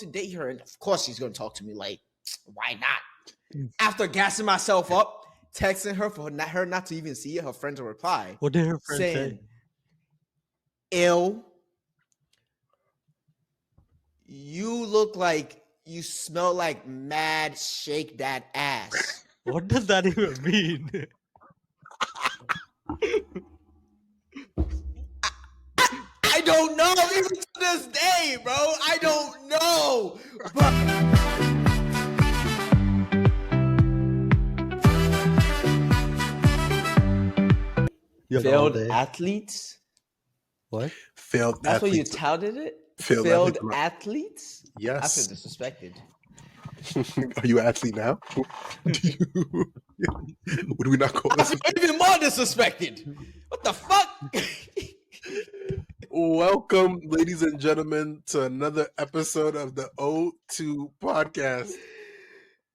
to date her, and of course he's gonna talk to me. Like, why not? After gassing myself up, texting her for her not to even see it, her friend to reply. What did her friend saying, say? "Ill, you look like you smell like mad shake that ass." What does that even mean? I don't know, even to this day, bro. I don't know. You Failed athletes? What? Failed That's what you athletes. touted it? Failed athletes? I feel Yes. disrespected. Are you an athlete now? Would we not call I this? feel even more disrespected. What the fuck? Welcome, ladies and gentlemen, to another episode of the O2 podcast.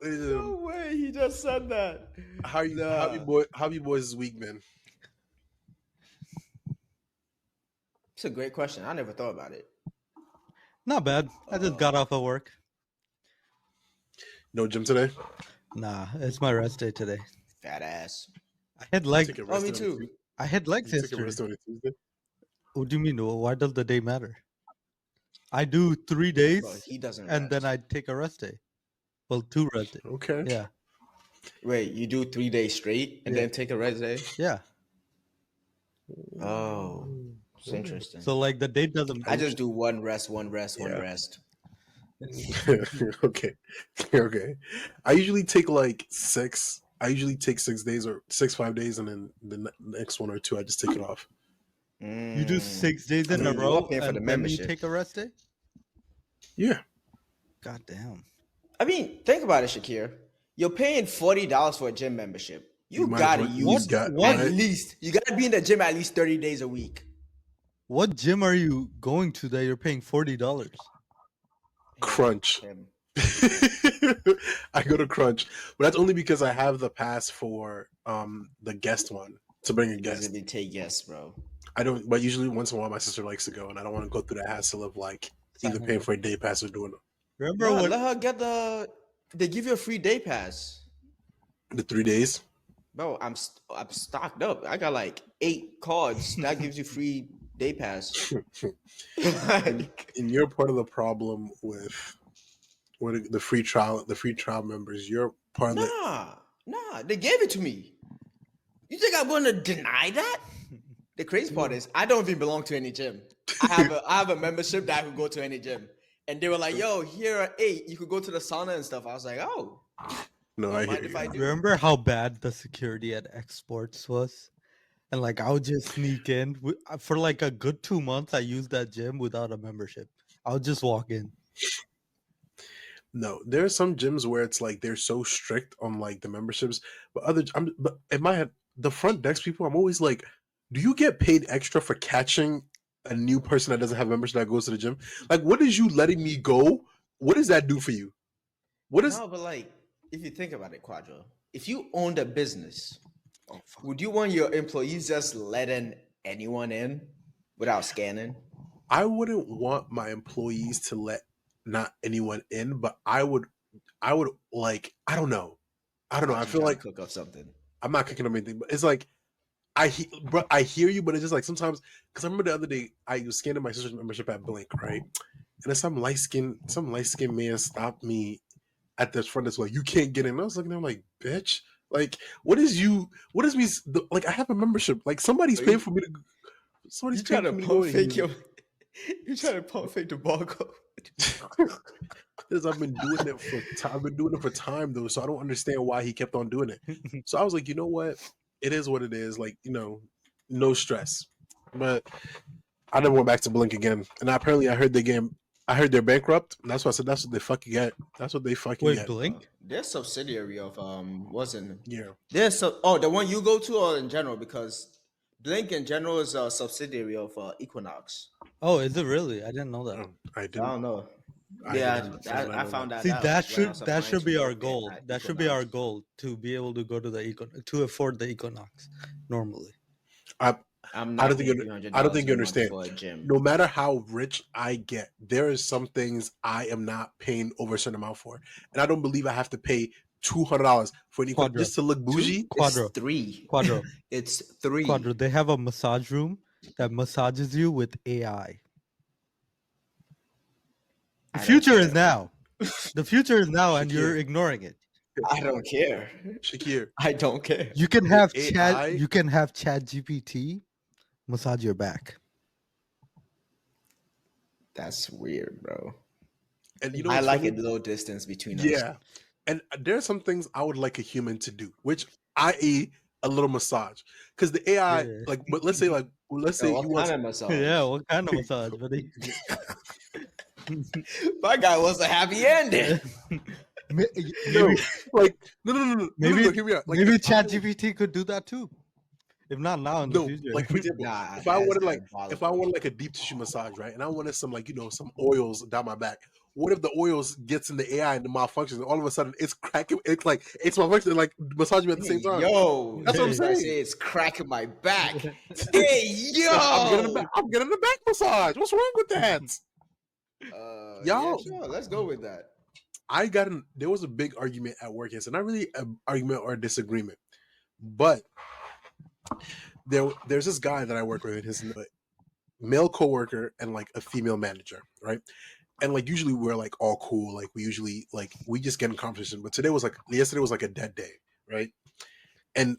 No way, he just said that. How you boys this week been? It's a great question. I never thought about it. Not bad. I just got off of work. No gym today? Nah, it's my rest day today. Fat ass. I had legs. Take a Oh, rest me on a too. Tuesday? I had legs You take a yesterday. rest on a Tuesday? What do you mean? Why does the day matter? I do 3 days, Bro, he doesn't and then rest. I take a rest day. Well, 2 rest days. Okay. Yeah, Wait, you do 3 days straight and Yeah. then take a rest day? yeah. Oh, it's interesting. So like the day doesn't. I just do one rest. Yeah. rest. Okay. I usually take like 6. I usually take 6 days or 5 days, and then the next 1 or 2 I just take it off. You do 6 days in a You row, are paying for and the then you membership. take a rest day. Yeah. God damn. I mean, think about it, Shakir. You're paying $40 for a gym membership. You might gotta as well use what- at least. You gotta be in the gym at least 30 days a week. What gym are you going to that you're paying $40? Crunch. Him. I go to Crunch, but that's only because I have the pass for the guest one to bring a guest. Doesn't take guests, bro. I don't, but usually once in a while my sister likes to go, and I don't want to go through the hassle of like either paying for a day pass or doing Remember No, when? let her get the. They give you a free day pass, the 3 days. bro. I'm stocked up. I got like 8 cards. That gives you free day pass. Like, And you're part of the problem with the free trial members. You're part of the. nah. They gave it to me. You think I'm gonna deny that? The crazy part is I don't even belong to any gym. I have a membership that I could go to any gym. And they were like, yo, here are 8. You could go to the sauna and stuff. I was like, oh. No, I hear Mind if you. I do? Remember how bad the security at X Sports was? And like I would just sneak in for like a good 2 months. I used that gym without a membership. I would just walk in. No, there are some gyms where it's like they're so strict on like the memberships, but in my head, the front desk people, I'm always like, do you get paid extra for catching a new person that doesn't have a membership that goes to the gym? Like, what is you letting me go? What does that do for you? What is No, but like, if you think about it, Quadro, if you owned a business, Oh, fuck. would you want your employees just letting anyone in without scanning? I wouldn't want my employees to let not anyone in, but I would like, I don't know. I feel Trying like to cook up something. I'm not cooking up anything, but it's like I hear you, but it's just like sometimes because I remember the other day I was scanning my sister's membership at Blink, right? And then some light skinned man stopped me at the front desk like, you can't get in. And I was looking at him like, bitch, like what is me like I have a membership, like somebody's paying for me to. Somebody's You trying to paying for me to pump go in fake here. you trying to pump fake the barcode? Because I've been doing it for time though, so I don't understand why he kept on doing it. So I was like, you know what? It is what it is. Like, no stress. But I never went back to Blink again. And apparently I heard they're bankrupt. And that's why I said that's what they fucking get. That's what they fucking Wait, get. Blink? They're subsidiary of wasn't Yeah. the one you go to or in general, because Blink in general is a subsidiary of Equinox. Oh, is it really? I didn't know that. Oh, I I didn't. don't know. I Yeah, didn't- I found that See, out. that when I was should applying be to our work goal. at That should be our Equinox. goal, to be able to go to the to afford the Equinox normally. I'm I not don't think paying you. $300 I don't think you a month understand. for a gym. No matter how rich I get, there is some things I am not paying over a certain amount for, and I don't believe I have to pay $200 for an Quadro. just to look bougie. Two? Quadro. It's three. Quadro. It's three. Quadro. They have a massage room that massages you with AI. The I don't future is care. now. The future is now, and you're Shakir. ignoring it. I don't care. Shakir, I don't care. You can have AI. You can have Chat GPT massage your back. That's weird, bro. And you know I what's like funny? a little distance between us. Yeah. And there are some things I would like a human to do, which i.e. a little massage. Because the AI, Yeah. like, but let's say So you what want kind of massage? Yeah, what kind of massage, buddy? My guy was a happy ending. Maybe, no, like no, maybe, hear me out. Like, maybe if I Chat GPT could do that too. If not now, in the no, future. like for example, Nah, if I that's wanted diabolical. like a deep tissue massage, right, and I wanted some some oils down my back. What if the oils gets in the AI and the malfunctions, and all of a sudden it's cracking? It's like it's malfunctioning, like massaging me at the same time. Yo, That's what I'm as I saying. say, it's cracking my back. Hey, yo. I'm getting a back massage. What's wrong with that? Yeah, Y'all, sure. Let's go with that. there was a big argument at work yesterday, not really an argument or a disagreement, but there's this guy that I work with, his male coworker and like a female manager, right? And like usually we're like all cool, like we usually like we just get in conversation. But yesterday was like a dead day, right? And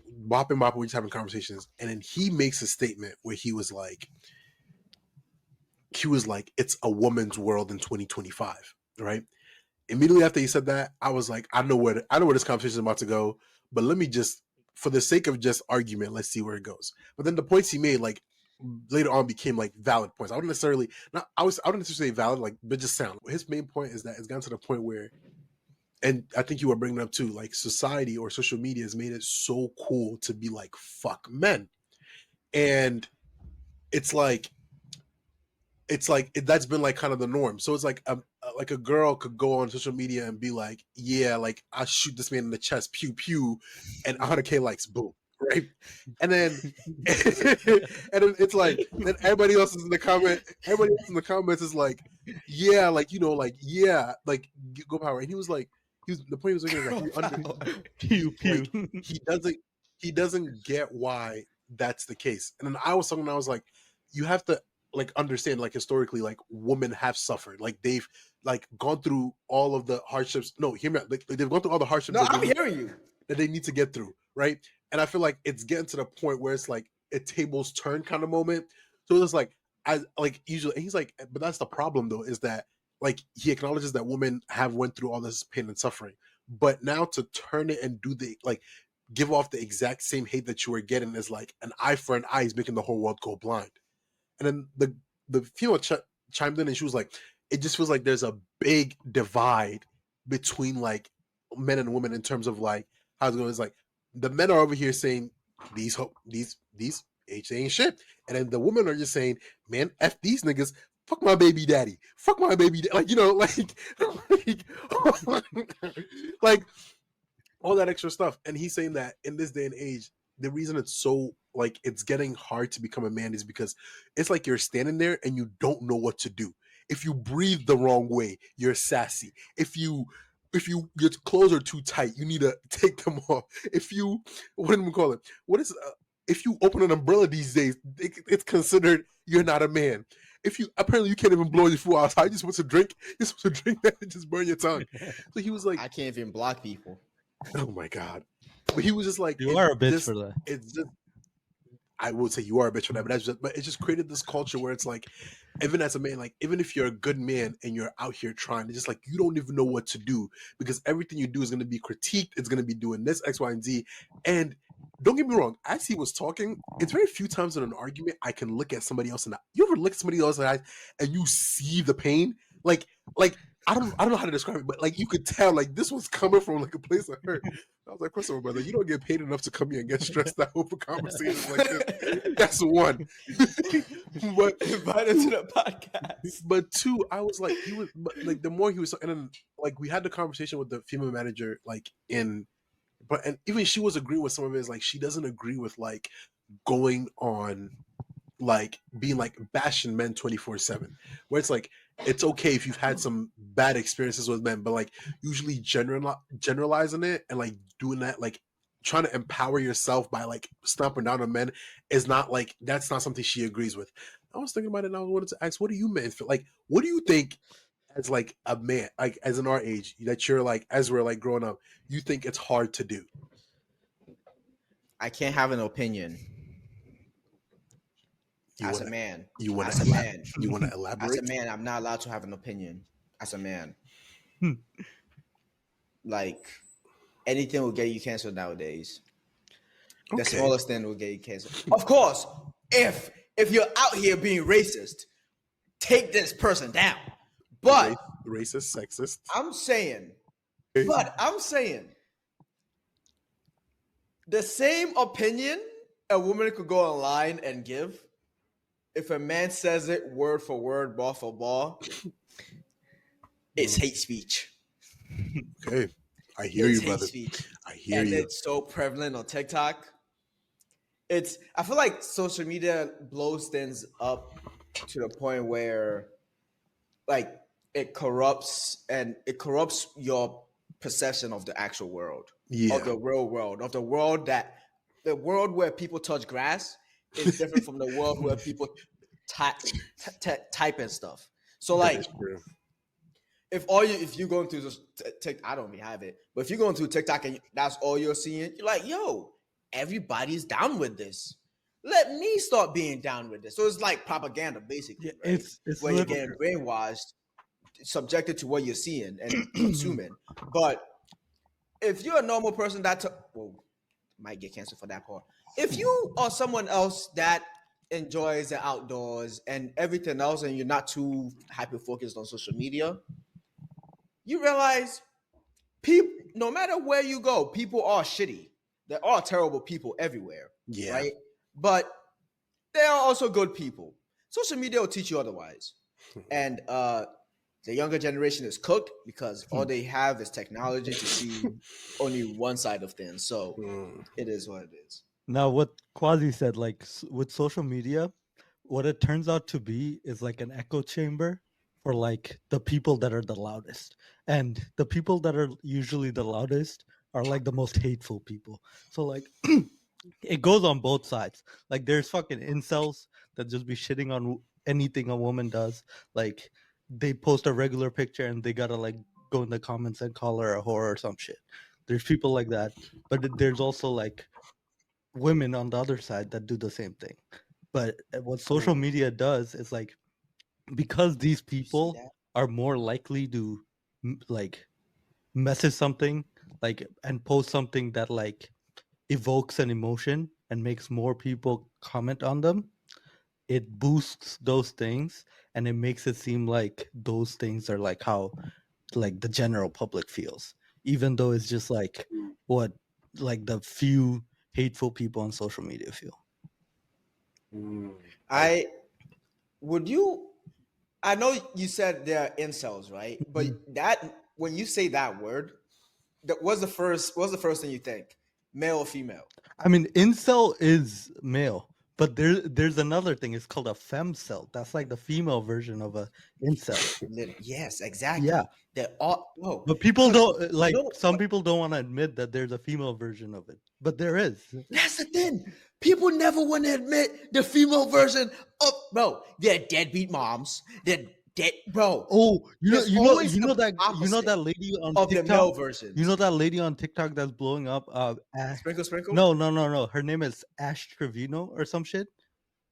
Bop and Bop were just having conversations, and then he makes a statement where he was like, it's a woman's world in 2025, right? Immediately after he said that, I was like, I know where this conversation is about to go, but let me just, for the sake of just argument, let's see where it goes. But then the points he made, like later on, became like valid points. I wouldn't necessarily say valid, like, but just sound. His main point is that it's gotten to the point where, and I think you were bringing up too, like society or social media has made it so cool to be like fuck men, and it's like that's been like kind of the norm. So it's like a girl could go on social media and be like, yeah, like I shoot this man in the chest, pew pew, and 100K likes, boom, right? And then and then it's like then everybody else is in the comments is like, yeah, like like yeah, like go power. And he was the point he was making is like Pew pew. like, he doesn't get why that's the case. And then I was talking, I was like, you have to like understand, like historically, like women have suffered, like they've like gone through all of the hardships. No, hear me out. Like they've gone through all the hardships No, I'm hearing you. that they need to get through, right? And I feel like it's getting to the point where it's like a tables turn kind of moment. So it's like I like usually, and he's like, but that's the problem though, is that like he acknowledges that women have went through all this pain and suffering, but now to turn it and do the like give off the exact same hate that you were getting is like an eye for an eye is making the whole world go blind. And then the female chimed in and she was like, it just feels like there's a big divide between like men and women in terms of like how it's going. It's like the men are over here saying these age ain't shit, and then the women are just saying, man, f these niggas, fuck my baby daddy, like like all that extra stuff. And he's saying that in this day and age, the reason it's so like it's getting hard to become a man is because it's like you're standing there and you don't know what to do. If you breathe the wrong way, you're sassy. If your clothes are too tight, you need to take them off. If you what do we call it? What is if you open an umbrella these days, it's considered you're not a man. If you apparently you can't even blow your food outside, you're supposed to drink that and just burn your tongue. So he was like, I can't even block people. oh my god. But he was just like, You are a bitch for that. It's just, I would say you are a bitch for that, but it just created this culture where it's like, even as a man, like even if you're a good man and you're out here trying, it's just like you don't even know what to do because everything you do is going to be critiqued. It's going to be doing this X, Y, and Z. And don't get me wrong, as he was talking, it's very few times in an argument I can look at somebody else in the. You ever look at somebody else in the eyes and you see the pain, like. I don't know how to describe it, but like you could tell, like this was coming from like a place that hurt. I was like, first of all, brother, you don't get paid enough to come here and get stressed out over conversations like this. That's one. But Invite us to the podcast. But two, I was like, like the more he was, and then like we had the conversation with the female manager, like and even she was agreeing with some of it. Is like she doesn't agree with like going on like being like bashing men 24/7, where it's like it's okay if you've had some bad experiences with men, but like usually generalizing it and like doing that, like trying to empower yourself by like stomping down on men is not like that's not something she agrees with. I was thinking about it and I wanted to ask, what do you men feel like? What do you think as like a man, like as in our age, that you're like as we're like growing up, you think it's hard to do? I can't have an opinion You as a wanna man. you wanna As a man. you wanna As a elaborate? man, I'm not allowed to have an opinion. As a man, Hmm. like anything will get you canceled nowadays. The Okay. smallest thing will get you canceled. Of course, if you're out here being racist, take this person down. But Racist, sexist. I'm saying, the same opinion a woman could go online and give, if a man says it word for word, ball for ball, it's hate speech. Okay. I hear It's you, hate brother. speech. I hear And you. it's so prevalent on TikTok. I feel like social media blows things up to the point where like it corrupts your perception of the actual world, Yeah. of the real world, of the world where people touch grass is different from the world where people type and stuff. So That like is true. if you go into this I don't even have it, but if you go into TikTok and that's all you're seeing, you're like, yo, everybody's down with this. Let me start being down with this. So it's like propaganda, basically, Yeah, right? it's Where you're literally getting brainwashed, subjected to what you're seeing and consuming. But if you're a normal person might get canceled for that part. If you are someone else that enjoys the outdoors and everything else, and you're not too hyper focused on social media, you realize people, no matter where you go, people are shitty. There are terrible people everywhere, Yeah. right? But there are also good people. Social media will teach you otherwise. And the younger generation is cooked because all they have is technology to see only one side of things. So Mm. it is what it is. now what Quasi said, like with social media, what it turns out to be is like an echo chamber for like the people that are the loudest. And the people that are usually the loudest are like the most hateful people. So like it goes on both sides. Like there's fucking incels that just be shitting on anything a woman does. Like they post a regular picture and they gotta like go in the comments and call her a whore or some shit. There's people like that, but there's also like women on the other side that do the same thing. But what social Mm. media does is like because these You see people that? are more likely to like message something like and post something that like evokes an emotion and makes more people comment on them, it boosts those things and it makes it seem like those things are like how like the general public feels, even though it's just like what like the few hateful people on social media feel. Mm. I would you I know you said they're incels, right? But that when you say that word, what's the first thing you think? Male or female? I mean, incel is male, but there's another thing. It's called a femcel. That's like the female version of a incel. Yes, exactly. Yeah, They're all no. but people 'Cause don't you like. know Some people don't want to admit that there's a female version of it, but there is. that's the thing. People never want to admit the female version of they're deadbeat moms. They're dead bro. Oh, There's always you know the that opposite lady on of the TikTok. male You versions. know that lady on TikTok that's blowing up. Sprinkle, sprinkle? No. Her name is Ash Trevino or some shit,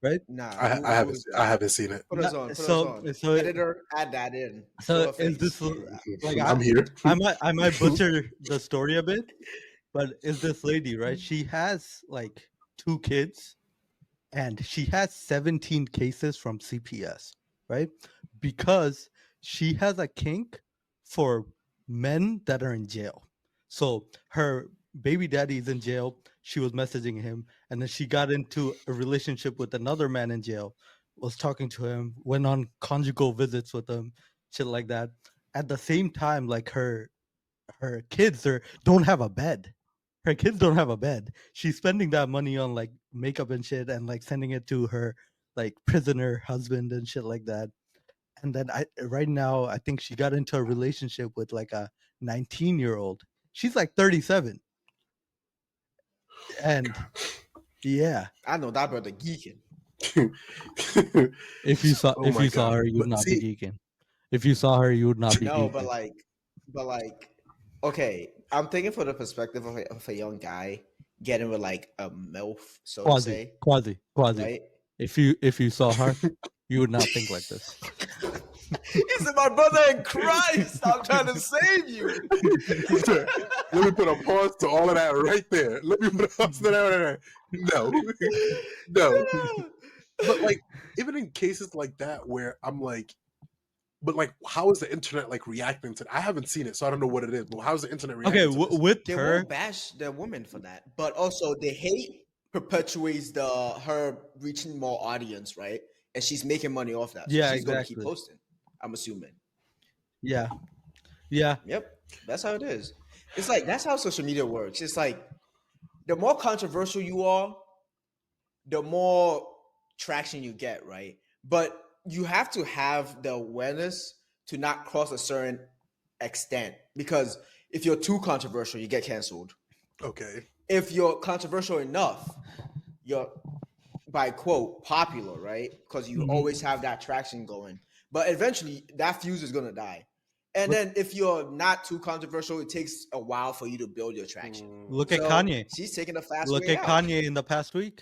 right? Nah, I who is I that? haven't seen it. Put us on, put us So on. so Editor, add that in. Show so her is face. this like I'm here. I might butcher the story a bit, but is this lady right? She has like 2 kids, and she has 17 cases from CPS, right? Because she has a kink for men that are in jail. So her baby daddy is in jail. She was messaging him, and then she got into a relationship with another man in jail, was talking to him, went on conjugal visits with him, shit like that. At the same time, like her kids don't have a bed. her kids don't have a bed. She's spending that money on like makeup and shit, and like sending it to her like prisoner husband and shit like that. And then right now I think she got into a relationship with like a 19-year-old. She's like 37, and yeah, I know that brother geeking. if you saw Oh my God. her, you would But not see- be geeking. If you saw her, you would not be No, geeking. but like, okay, I'm thinking for the perspective of a young guy getting with like a MILF, so to say, Quasi. right? If you saw her, you would not think like this. He said, "My brother in Christ, I'm trying to save you." Let me put a pause to all of that right there. Let me put a pause to that right there. No, no. But like, even in cases like that where I'm like, but like, how is the internet like reacting to? I haven't seen it, so I don't know what it is. But how's the internet reacting? Okay, to this? with They her, won't bash the woman for that, but also the hate perpetuates her reaching more audience, right? And she's making money off that. So Yeah, she's gonna keep exactly. posting. I'm assuming. yeah. Yep, that's how it is. It's like that's how social media works. It's like the more controversial you are, the more traction you get, right? But you have to have the awareness to not cross a certain extent because if you're too controversial, you get canceled. Okay. If you're controversial enough, you're by quote popular, right? Because you Mhm. always have that traction going. But eventually that fuse is gonna die. And Look- then if you're not too controversial, it takes a while for you to build your traction. Look at So Kanye. she's taking the fast Look way at out. Kanye in the past week.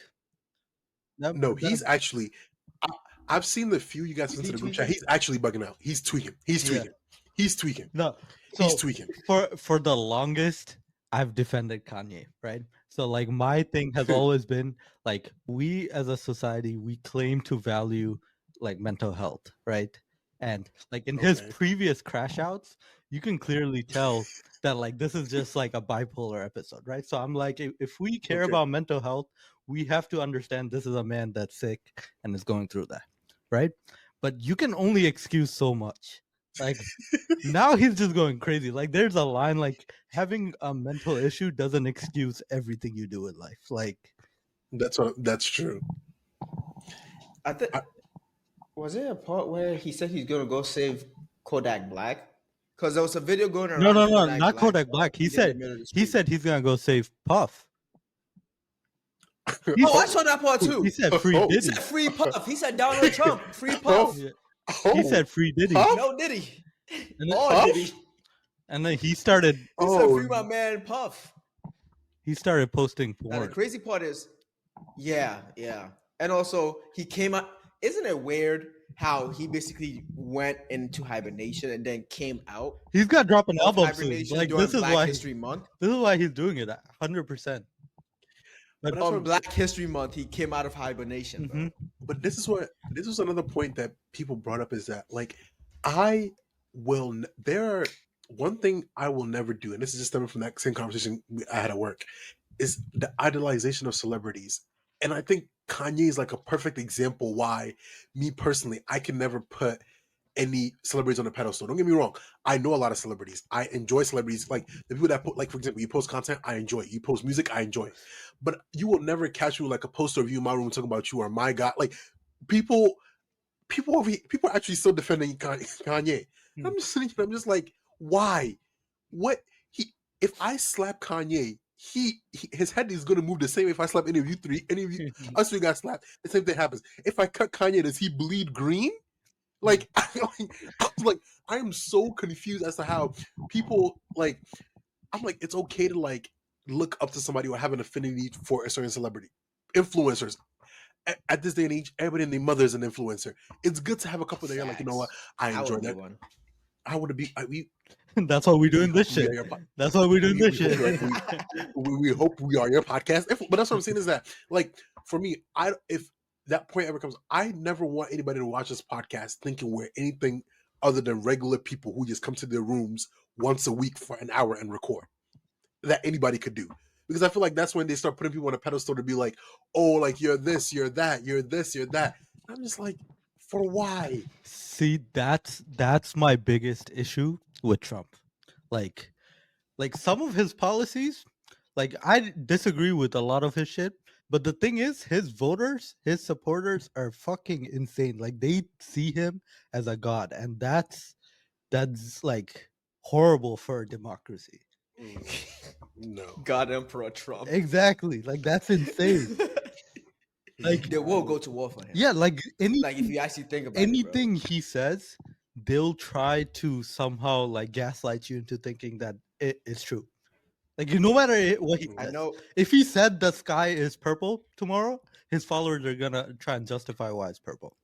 No, he's actually. I've seen the few you guys Is sent he to the group chat. tweaking? He's actually bugging out. He's tweaking. He's Yeah. tweaking. He's tweaking. No, He's so tweaking. for the longest, I've defended Kanye, right? So like my thing has always been like we as a society we claim to value like mental health, right? And like in his Okay. previous crash outs, you can clearly tell that like this is just like a bipolar episode, right? So I'm like, if we care Okay. about mental health, we have to understand this is a man that's sick and is going through that, right? But you can only excuse so much. Like now he's just going crazy. Like there's a line like having a mental issue doesn't excuse everything you do in life. Like That's true. I think I- was there a part where he said he's gonna go save Kodak Black? Because there was a video going around. no, of Kodak not Black, Kodak Black. He in the said middle of the he street. said he's gonna go save Puff. Oh, I saw that part too. He said free Oh. He Diddy. said free Puff. He said Donald Trump, free Puff. Yeah. Oh, He said free Diddy. Puff? No Diddy. And then, Or Puff? Diddy. and then he started He said free my man Puff. posting Now the porn. crazy part is, yeah. And also he came out. Isn't it weird how he basically went into hibernation and then came out He's got to drop an of album soon. hibernation Like during this is Black why History Month? this is why he's doing it 100%. But that's what On I'm Black History Month, he came out of hibernation. Bro. Mhm. But this is another point that people brought up is that like I will there are one thing I will never do, and this is just stemming from that same conversation I had at work, is the idolization of celebrities. And I think Kanye is like a perfect example why me personally I can never put any celebrities on a pedestal. Don't get me wrong. I know a lot of celebrities. I enjoy celebrities. Like the people that put, like for example, you post content, I enjoy it. You post music, I enjoy it. But you will never catch me like a poster of you in my room talking about you or my God. Like people are actually still defending Kanye. And I'm just sitting here, I'm just like, why? What if I slap Kanye, his head is gonna move the same if I slap any of you three, any of you us three got slapped. The same thing happens. If I cut Kanye, does he bleed green? Like, I am so confused as to how people like. I'm like, it's okay to like look up to somebody or have an affinity for a certain celebrity. Influencers. At this day and age, everybody and their mother is an influencer. It's good to have a couple that you're like, you know what, I I enjoy would be that. one. I want to be. We That's why we're doing this we shit. are your po- That's why we're doing we this hope shit. you are- we hope we are your podcast. But that's what I'm saying is that, like, for me, if that point ever comes, I never want anybody to watch this podcast thinking we're anything other than regular people who just come to their rooms once a week for an hour and record. That anybody could do. Because I feel like that's when they start putting people on a pedestal to be like, oh, like you're this, you're that, you're this, you're that. I'm just like, for why? See, that's my biggest issue with Trump. Like some of his policies, Like I disagree with a lot of his shit, but the thing is, his voters, his supporters are fucking insane. Like they see him as a god, and that's like horrible for a democracy. No. God Emperor Trump. Exactly. Like that's insane. Like They will go to war for him. yeah, like Like if you actually think about it, anything he says, they'll try to somehow like gaslight you into thinking that it's true. Like no matter what he bro. I says, know. if he said the sky is purple tomorrow, his followers are gonna try and justify why it's purple.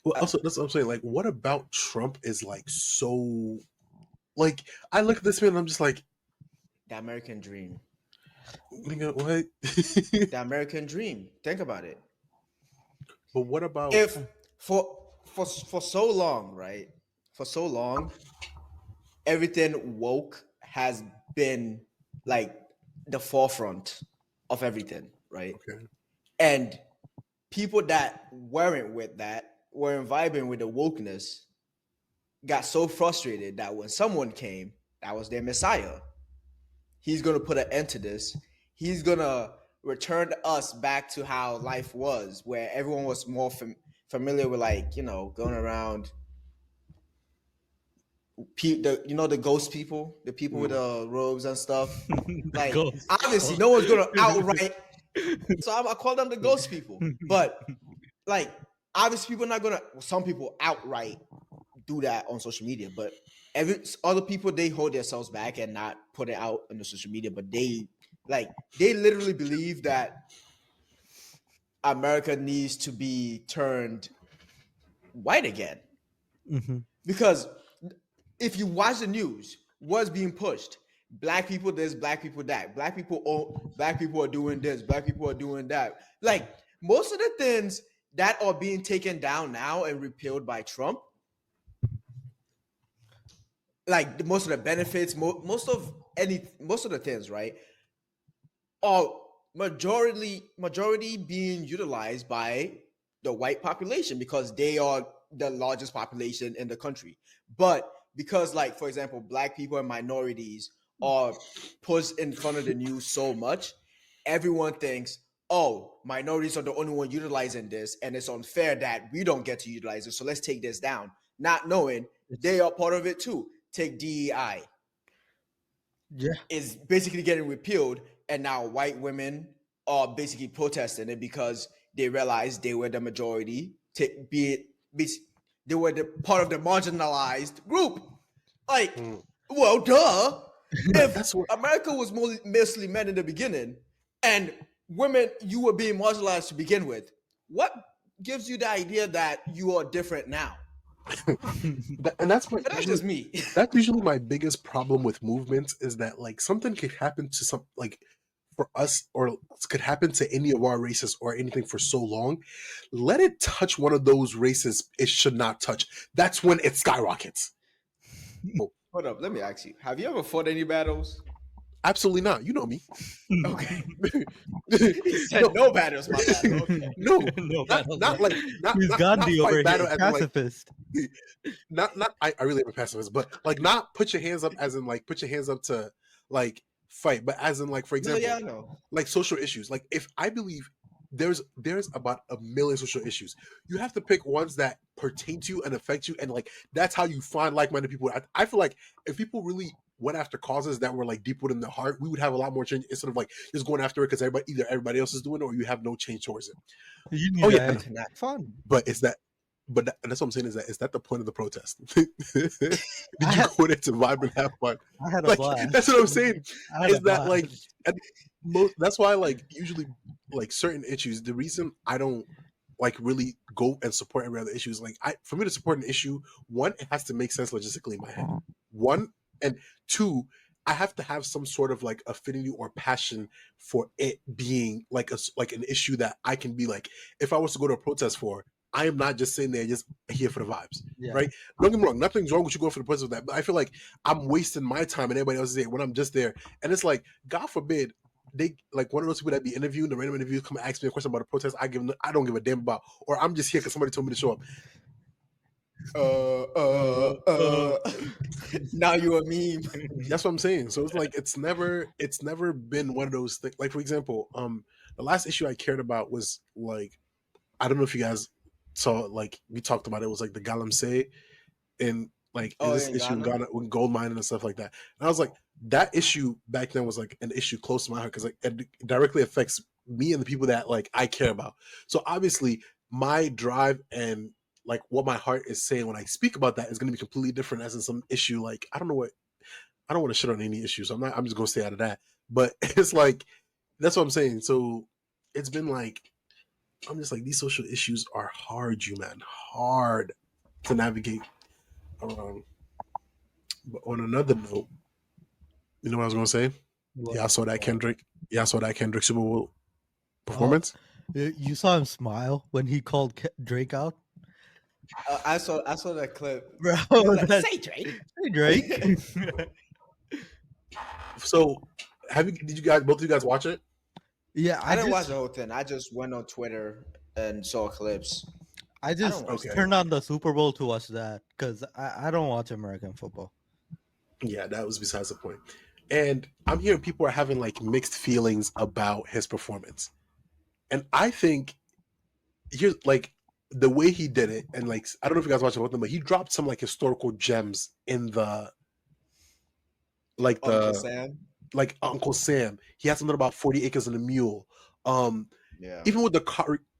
Well, also that's what I'm saying. Like, what about Trump is like so? Like, I look at this man and I'm just like, The American dream. nigga, what? The American dream. Think about it. But what about? If for so long, right? For so long, everything woke has been like the forefront of everything, right? Okay. And people that weren't with that, weren't vibing with the wokeness, got so frustrated that when someone came, that was their messiah. He's gonna put an end to this. He's gonna return us back to how life was, where everyone was more familiar with, like, going around. The ghost people, the people with the robes and stuff. Like, Ghost. obviously, no one's gonna outright. So I call them the ghost people. But like, obviously, people are not gonna. Some people outright do that on social media, but other people, they hold themselves back and not put it out on the social media. But they literally believe that America needs to be turned white again. Mhm. Because if you watch the news, what's being pushed? Black people this, black people that. Black people are doing this, black people are doing that. Like, most of the things that are being taken down now and repealed by Trump, like most of the benefits, most of the things, right, are majority being utilized by the white population because they are the largest population in the country. But because, like, for example, black people and minorities are pushed in front of the news so much, everyone thinks, oh, minorities are the only one utilizing this, and it's unfair that we don't get to utilize it, so let's take this down, not knowing they are part of it too. Take DEI. Yeah. Is basically getting repealed, and now white women are basically protesting it because they realized they were the majority, they were the part of the marginalized group. Like, well, duh. If America was mostly men in the beginning, and women, you were being marginalized to begin with, what gives you the idea that you are different now? And that's just me. That's usually my biggest problem with movements, is that like something could happen to some, like, for us, or could happen to any of our races or anything for so long. Let it touch one of those races it should not touch. That's when it skyrockets. Hold up, let me ask you: have you ever fought any battles? Absolutely not. You know me. Okay. He said no battles, my bad. Okay. No, No, not like he's Gandhi over here, pacifist. Not I really am a pacifist, but like, not put your hands up as in like put your hands up to like fight, but as in like, for example, yeah, I know. like social issues. Like, if I believe there's about a million social issues, you have to pick ones that pertain to you and affect you, and like that's how you find like-minded people. I feel like if people really went after causes that were like deep within their heart, we would have a lot more change instead of like just going after it because everybody else is doing it, or you have no change towards it. You need yeah, fun. But it's that. But that's what I'm saying, is that the point of the protest? Did you go there to vibe and have fun? I had a Like, blast. that's what I'm saying. Is that blast. like, that's why, like, usually like certain issues, the reason I don't like really go and support every other issue is like, for me to support an issue, one, it has to make sense logistically in my head. One, and two, I have to have some sort of like affinity or passion for it being like an issue that I can be like, if I was to go to a protest for, I am not just sitting there just here for the vibes, right? Don't get me wrong, nothing's wrong with you going for the protest of that, but I feel like I'm wasting my time and everybody else is there when I'm just there. And it's like, God forbid, they like one of those people that be interviewing, the random interviews, come and ask me a question about a protest I don't give a damn about, or I'm just here because somebody told me to show up. Now you a meme. That's what I'm saying. So it's never been one of those things. Like for example, the last issue I cared about was like I don't know if you guys saw like we talked about it was like the Galamsey in like in Oh, this in issue in Ghana? Ghana with gold mining and stuff like that. And I was like, that issue back then was like an issue close to my heart because like it directly affects me and the people that like I care about. So obviously my drive and like what my heart is saying when I speak about that is going to be completely different as in some issue. Like I don't know what I don't want to shit on any issues. So I'm just going to stay out of that. But it's like that's what I'm saying. So it's been like I'm just like these social issues are hard, you man, hard to navigate around. But on another note, you know what I was gonna say? Yeah, I saw that Kendrick. Yeah, I saw that Kendrick Super Bowl performance. You saw him smile when he called Drake out, I saw that clip. bro. He was like, that- say Drake. Hey, Drake. So, did you guys both of you guys watch it? Yeah, I didn't watch the whole thing. I just went on Twitter and saw clips. I just don't watch Okay. turned on the Super Bowl to watch that because I don't watch American football. Yeah, that was besides the point. And I'm hearing people are having like mixed feelings about his performance. And I think here's like the way he did it, and like I don't know if you guys watched it with him, but he dropped some like historical gems in the like the Uncle Sam. like Uncle Sam. He had something about 40 acres and a mule. Yeah. Even with the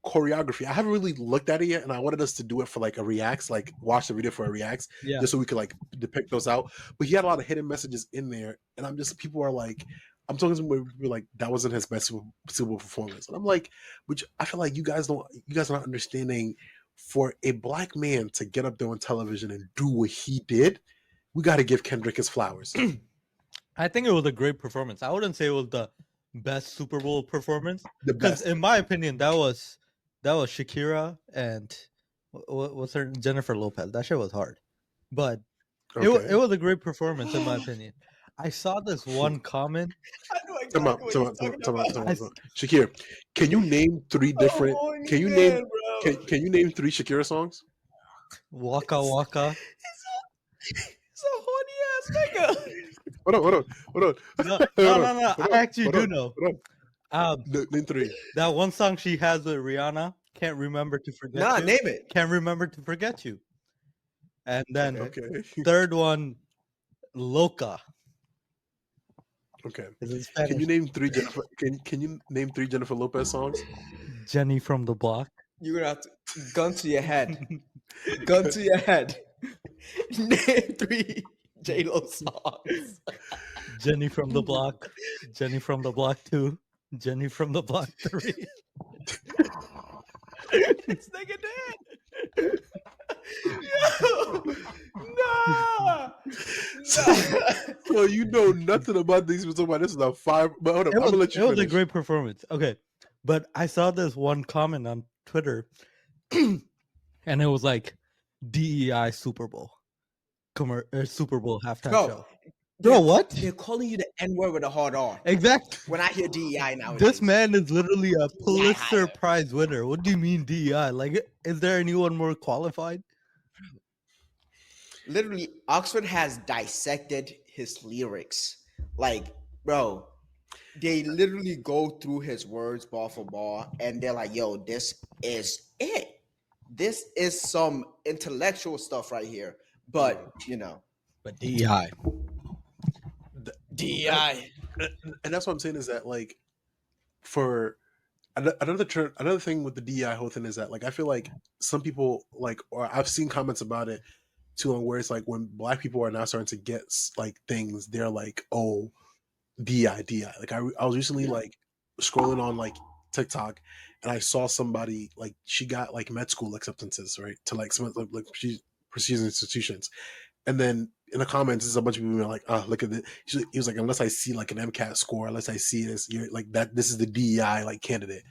choreography, I haven't really looked at it yet, and I wanted us to do it for like a reacts, like watch the video for a reacts, Yeah. just so we could like depict those out. But he had a lot of hidden messages in there, and people are like, I'm talking to some people like that wasn't his best Super Bowl performance, and I'm like, which I feel like you guys are not understanding. For a black man to get up there on television and do what he did, we got to give Kendrick his flowers. I think it was a great performance. I wouldn't say it was the best Super Bowl performance The because, best. in my opinion, that was Shakira and what's her Jennifer Lopez. That shit was hard, but it Okay. was a great performance in my opinion. I saw this one comment. I know exactly what you're talking about. Shakira, can you name three different? Oh, Can you man, name? bro. Can you name 3 Shakira songs? Waka Waka. He's a horny ass nigga. Hold on. No. Hold I on, actually hold do on, know. hold on. Name 3. That one song she has with Rihanna, Can't Remember to Forget Nah, You. name it. Can't Remember to Forget You. And then Okay. third one, Loca. Okay. Is in Spanish. Can you name 3 Jennifer? Can you name 3 Jennifer Lopez songs? Jenny from the Block. You're gonna have to gun to your head. Gun to your head. Name 3 J-Lo songs. Jenny from the Block. Jenny from the Block 2. Jenny from the Block 3. This nigga dead. Yo, nah. So you know nothing about these. We're talking about this is a 5. But hold on, I'm gonna let you It was a finish. great performance. Okay. But I saw this one comment on Twitter and it was like DEI Super Bowl. Super Bowl halftime Bro, show. Bro, what? They're calling you the N-word with a hard R. Exactly. When I hear DEI now, This man is literally a Pulitzer Prize winner. What do you mean DEI? Like, is there anyone more qualified? literally, Oxford has dissected his lyrics. Like, bro, they literally go through his words bar for bar, and they're like, "Yo, this is it. This is some intellectual stuff right here." But But DEI. DEI. And that's what I'm saying is that like for another thing with the DEI whole thing is that like I feel like some people like, or I've seen comments about it too, on where it's like when black people are now starting to get like things, they're like, oh, DEI. Like I was recently like scrolling on like TikTok, and I saw somebody like she got like med school acceptances, right, to like some like prestigious institutions, and then in the comments, there's a bunch of people like, "Oh, look at it." He was like, "Unless I see like an MCAT score, unless I see this, you're like that. This is the DEI like candidate."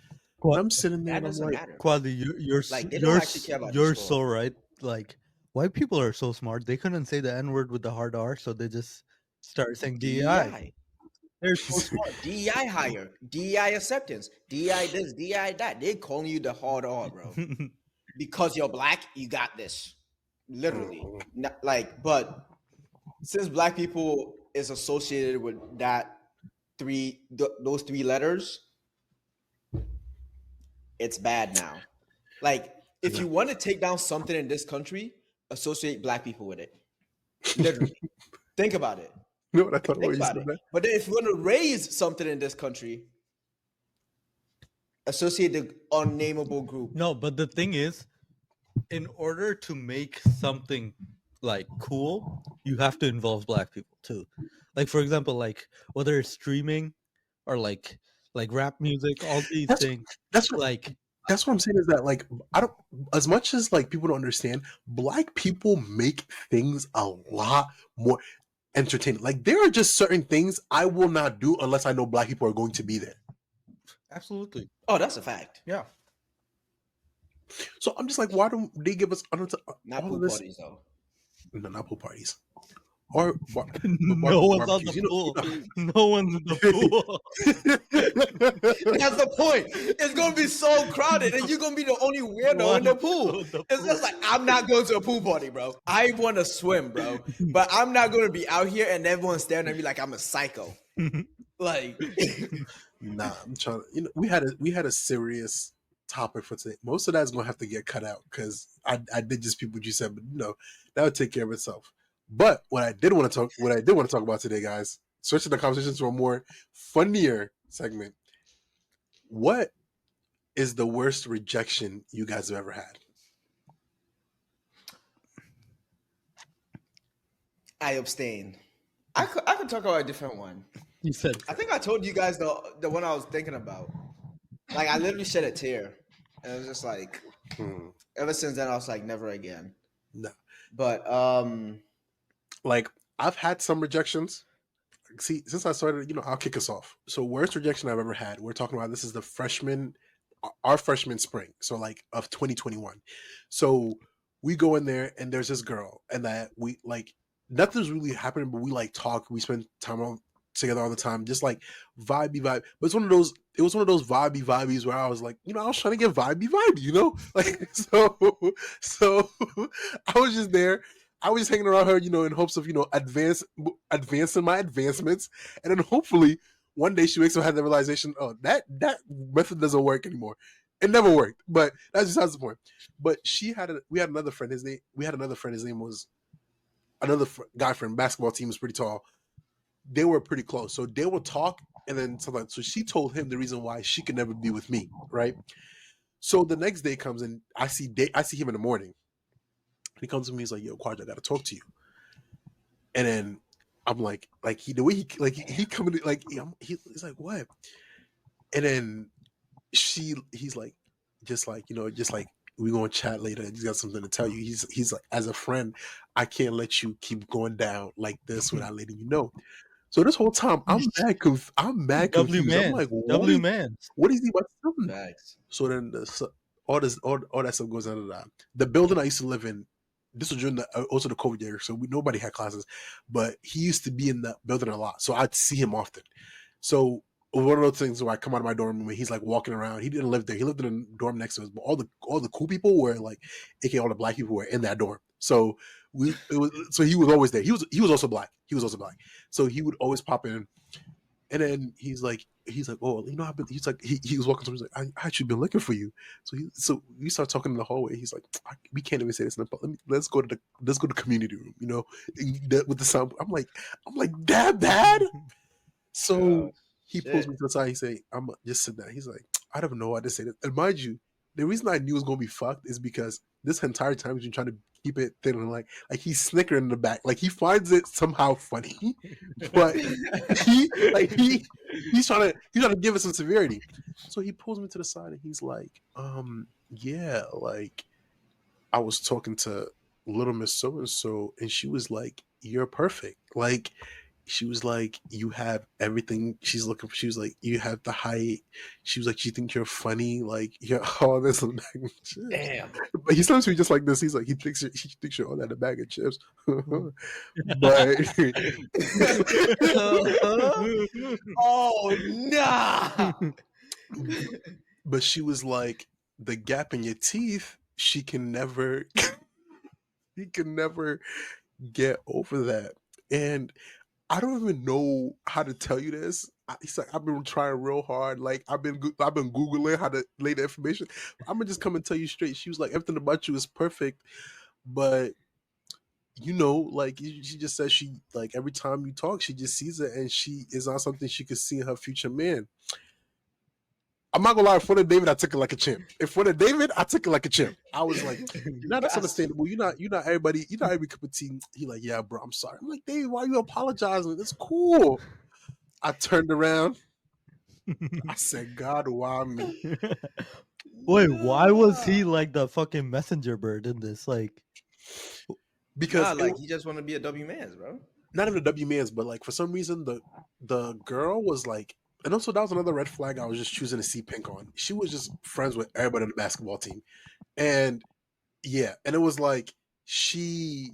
And I'm sitting there, That and I'm doesn't like, matter. Quasi, you're Like, they don't actually care about the you're score. so right. Like, white people are so smart. They couldn't say the N word with the hard R, so they just started saying DEI. They're so smart. DEI hire, DEI acceptance, DEI this, DEI that. They calling you the hard R, bro. Because you're black, you got this. literally. Mm. Not, like, but since black people is associated with that those three letters, it's bad now. Like, if Yeah. you want to take down something in this country, associate black people with it. Literally. Think about it. You know what I thought Think when you about said it. that? But then if you want to raise something in this country, associate the unnameable group. No, but the thing is, in order to make something like cool, you have to involve black people too. Like for example, like whether it's streaming or like rap music, all these That's things. that's what Like that's what I'm saying is that like I don't as much as like people don't understand, black people make things a lot more entertaining. Like there are just certain things I will not do unless I know black people are going to be there. absolutely, Oh, that's a fact. yeah. So I'm just like, why don't they give us Not all pool of this? parties though. No, not pool parties. Or No one's on the barbecues. pool. No one's in the pool. That's the point. It's gonna be so crowded, and you're gonna be the only weirdo in the pool. It's just like I'm not going to a pool party, bro. I want to swim, bro, but I'm not gonna be out here and everyone's staring at me like I'm a psycho. Like, Nah, I'm trying. You know, we had a serious topic for today. Most of that's gonna have to get cut out because I did just people what you said, but you know that would take care of itself. But what I did want to talk about today, guys, switching the conversation to a more funnier segment. What is the worst rejection you guys have ever had? I abstain. I could talk about a different one. He said, I think I told you guys the one I was thinking about. Like I literally shed a tear, and it was just like, ever since then I was like, never again. No. But Like I've had some rejections. See, since I started, you know, I'll kick us off. So worst rejection I've ever had. We're talking about this is our freshman spring. So like of 2021. So we go in there and there's this girl and that we like nothing's really happening, but we like talk. We spend time together all the time, just like vibey vibe. But it was one of those vibey vibeys where I was like, you know, I was trying to get vibey, you know, like so I was just there. I was just hanging around her, you know, in hopes of, you know, advancing my advancements, and then hopefully one day she wakes up and has the realization, oh, that method doesn't work anymore. It never worked, but that's just the point. But we had another friend. His name was another guy friend. Basketball team was pretty tall. They were pretty close, so they would talk, and then something. So she told him the reason why she could never be with me, right? So the next day comes, and I see him in the morning. He comes to me, he's like, "Yo, Quadra, I gotta talk to you." And then I'm like the way he coming to, like he's like, "What?" And then he's like, just like we gonna chat later. He's got something to tell you. He's like, as a friend, I can't let you keep going down like this without letting you know. So this whole time, I'm mad confused. I'm like, W man. what is he about to tell me? facts. So then all that stuff goes on. The building I used to live in, this was during also the COVID year, so nobody had classes, but he used to be in the building a lot, so I'd see him often. So one of those things where I come out of my dorm room and he's like walking around. He didn't live there. He lived in a dorm next to us, but all the cool people were like, aka all the black people were in that dorm. So he was always there. He was also black. So he would always pop in. And then he's like, oh, you know, he was walking to me. He's like, I actually been looking for you. So we start talking in the hallway. He's like, we can't even say this in the public. Let's go to the community room. You know, with the sound. I'm like, that bad. So he pulls me to the side. He say, I'm just sit down. He's like, I don't know why to say this. And mind you, the reason I knew it was gonna be fucked is because this entire time he's been trying to keep it thin and like he's snickering in the back. Like he finds it somehow funny, but he's trying to give it some severity. So he pulls me to the side and he's like, yeah, like I was talking to little Miss So and So, and she was like, you're perfect. Like she was like, you have everything she's looking for. She was like, you have the height. She was like, she thinks you're funny. Like, you're all this and that. Damn. But he starts to be just like this. He's like, he thinks you're all that a bag of chips. But oh nah. But she was like, the gap in your teeth, she can never he can never get over that. And I don't even know how to tell you this. He's like, I've been trying real hard. Like I've been googling how to lay the information. I'm gonna just come and tell you straight. She was like, everything about you is perfect, but like she just says she like every time you talk, she just sees it, and she is not something she could see in her future man. I'm not gonna lie. In front of David, I took it like a champ. In front of David, I took it like a champ. I was like, that's understandable. You're not everybody. You're not every cup of tea. He like, yeah, bro, I'm sorry. I'm like, David, why are you apologizing? It's cool. I turned around. I said, God, why me? Wait, why was he like the fucking messenger bird in this? Like, Because he just want to be a W man's, bro. Not even a W man's, but like for some reason the girl was like, and also that was another red flag I was just choosing to see Pink on. She was just friends with everybody on the basketball team, and yeah, and it was like she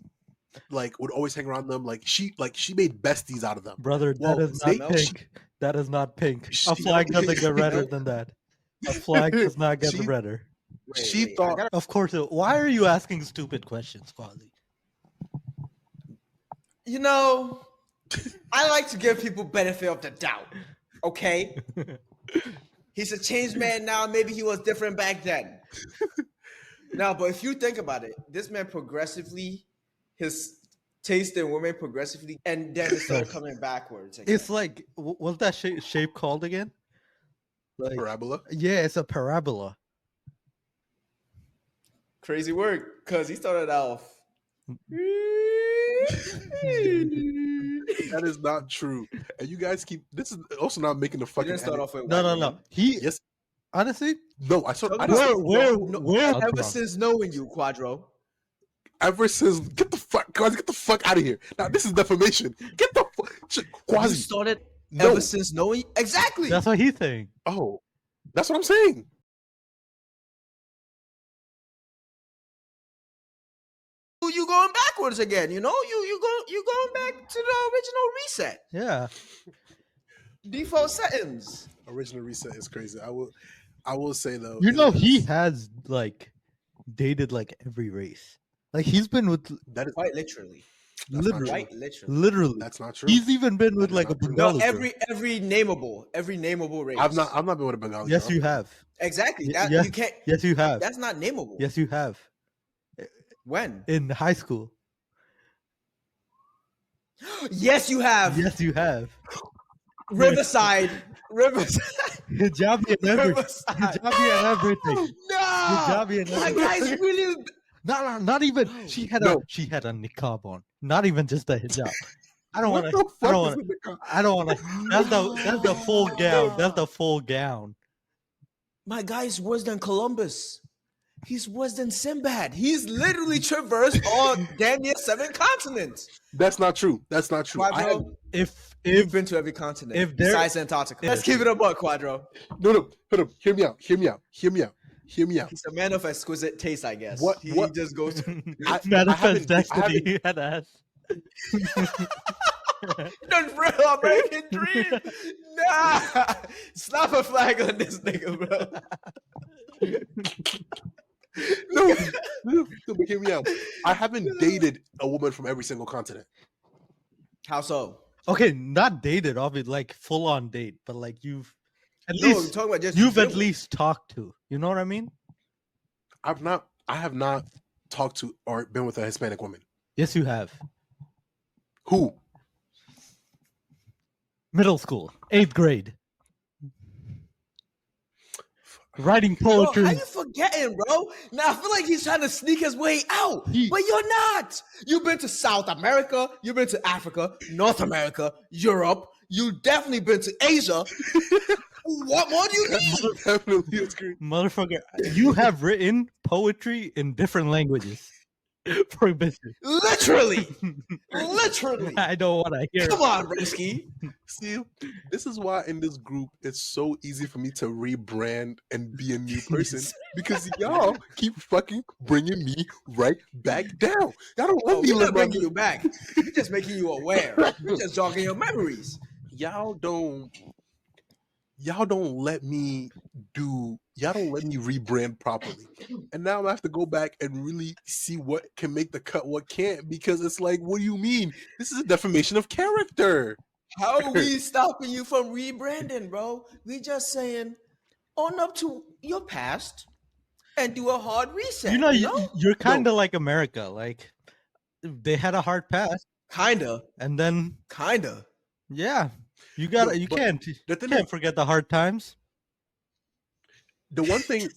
like would always hang around them. Like she made besties out of them. brother, Well, that is not they- pink. That is not pink. A She- flag doesn't get redder than that. A flag does not get She- redder. She thought- Of course. Why are you asking stupid questions, Quasi? You know, I like to give people benefit of the doubt. Okay, he's a changed man now. Maybe he was different back then. No, but if you think about it, this man progressively, his taste in women progressively, and then it started coming backwards. Again. It's like, what's that shape called again? Like, parabola. yeah, it's a parabola. Crazy work, because he started off. That is not true. And you guys keep. This is also not making the He fucking. didn't start edit. off with No, white no, women. no. He Yes. honestly, No, I saw. I Where- just, where Ever since knowing you, Quadro. ever since get the fuck out of here. Now this is defamation. Get the fuck You Quasi. started No. ever since knowing you? Exactly. that's what he's saying. Oh, that's what I'm saying. You going backwards again? You know, you going back to the original reset, Yeah. default settings. Original reset is crazy. I will say though. You it know, he is- has like dated like every race. Like he's been with that is Quite literally. that's not literally, true. Quite literally. literally. That's not true. He's even been with That is like a not true. Bengali No, girl. every nameable race. I've not been with a Bengali. Yes, girl. you have. Exactly. Y- That yes. you can't. Yes, you have. That's not nameable. Yes, you have. When? In high school. Yes, you have. Yes, you have. Riverside. Hijabi and everything. Riverside. Hijabi and everything. No. Hijabi and My everything. guy's really. Not even. She had No. a niqab on. Not even just a hijab. I don't What want to. the I don't fuck want is to. with the car? I don't want to. That's the full gown. That's the full gown. My guy's worse than Columbus. He's worse than Sinbad. He's literally traversed all damn near 7 continents. That's not true. That's not true. Quadro, If you've been to every continent if there- besides Antarctica. Yeah. Let's keep it a buck, Quadro. No. Hold up. Hear me out. Hear me out. He's a man of exquisite taste, I guess. What- He what- just goes. manifest haven't- I destiny had ass. Done real American dream. Nah, slap a flag on this nigga, bro. No, but hear me out. I haven't dated a woman from every single continent. How so? Okay, not dated, obviously, like full on date, but like you've at No, we're least talking about just you've at been- least talked to. You know what I mean? I have not talked to or been with a Hispanic woman. Yes, you have. Who? Middle school, 8th grade. Writing Bro, poetry. how you forgetting, bro? Now I feel like he's trying to sneak his way out, He- but you're not. You've been to South America, you've been to Africa, North America, Europe. You definitely been to Asia. What more do you need? Definitely agree. Motherfucker, you have written poetry in different languages for business. Literally, literally. I don't want to hear Come it. on, Risky. See, this is why in this group it's so easy for me to rebrand and be a new person because y'all keep fucking bringing me right back down. Y'all don't let Oh, me we're live not my bringing you back. We're just making you aware. We're just jogging your memories. y'all don't let me do y'all don't let me rebrand properly. And now I'm gonna have to go back and really see what can make the cut, what can't, because it's like, what do you mean? This is a defamation of character. How are we stopping you from rebranding, bro? We just saying own up to your past and do a hard reset. You know, You know, you're kind of like America. Like they had a hard past, kinda, and then kinda. yeah, you got No, to you but can't the thing can't is, forget the hard times. the one thing,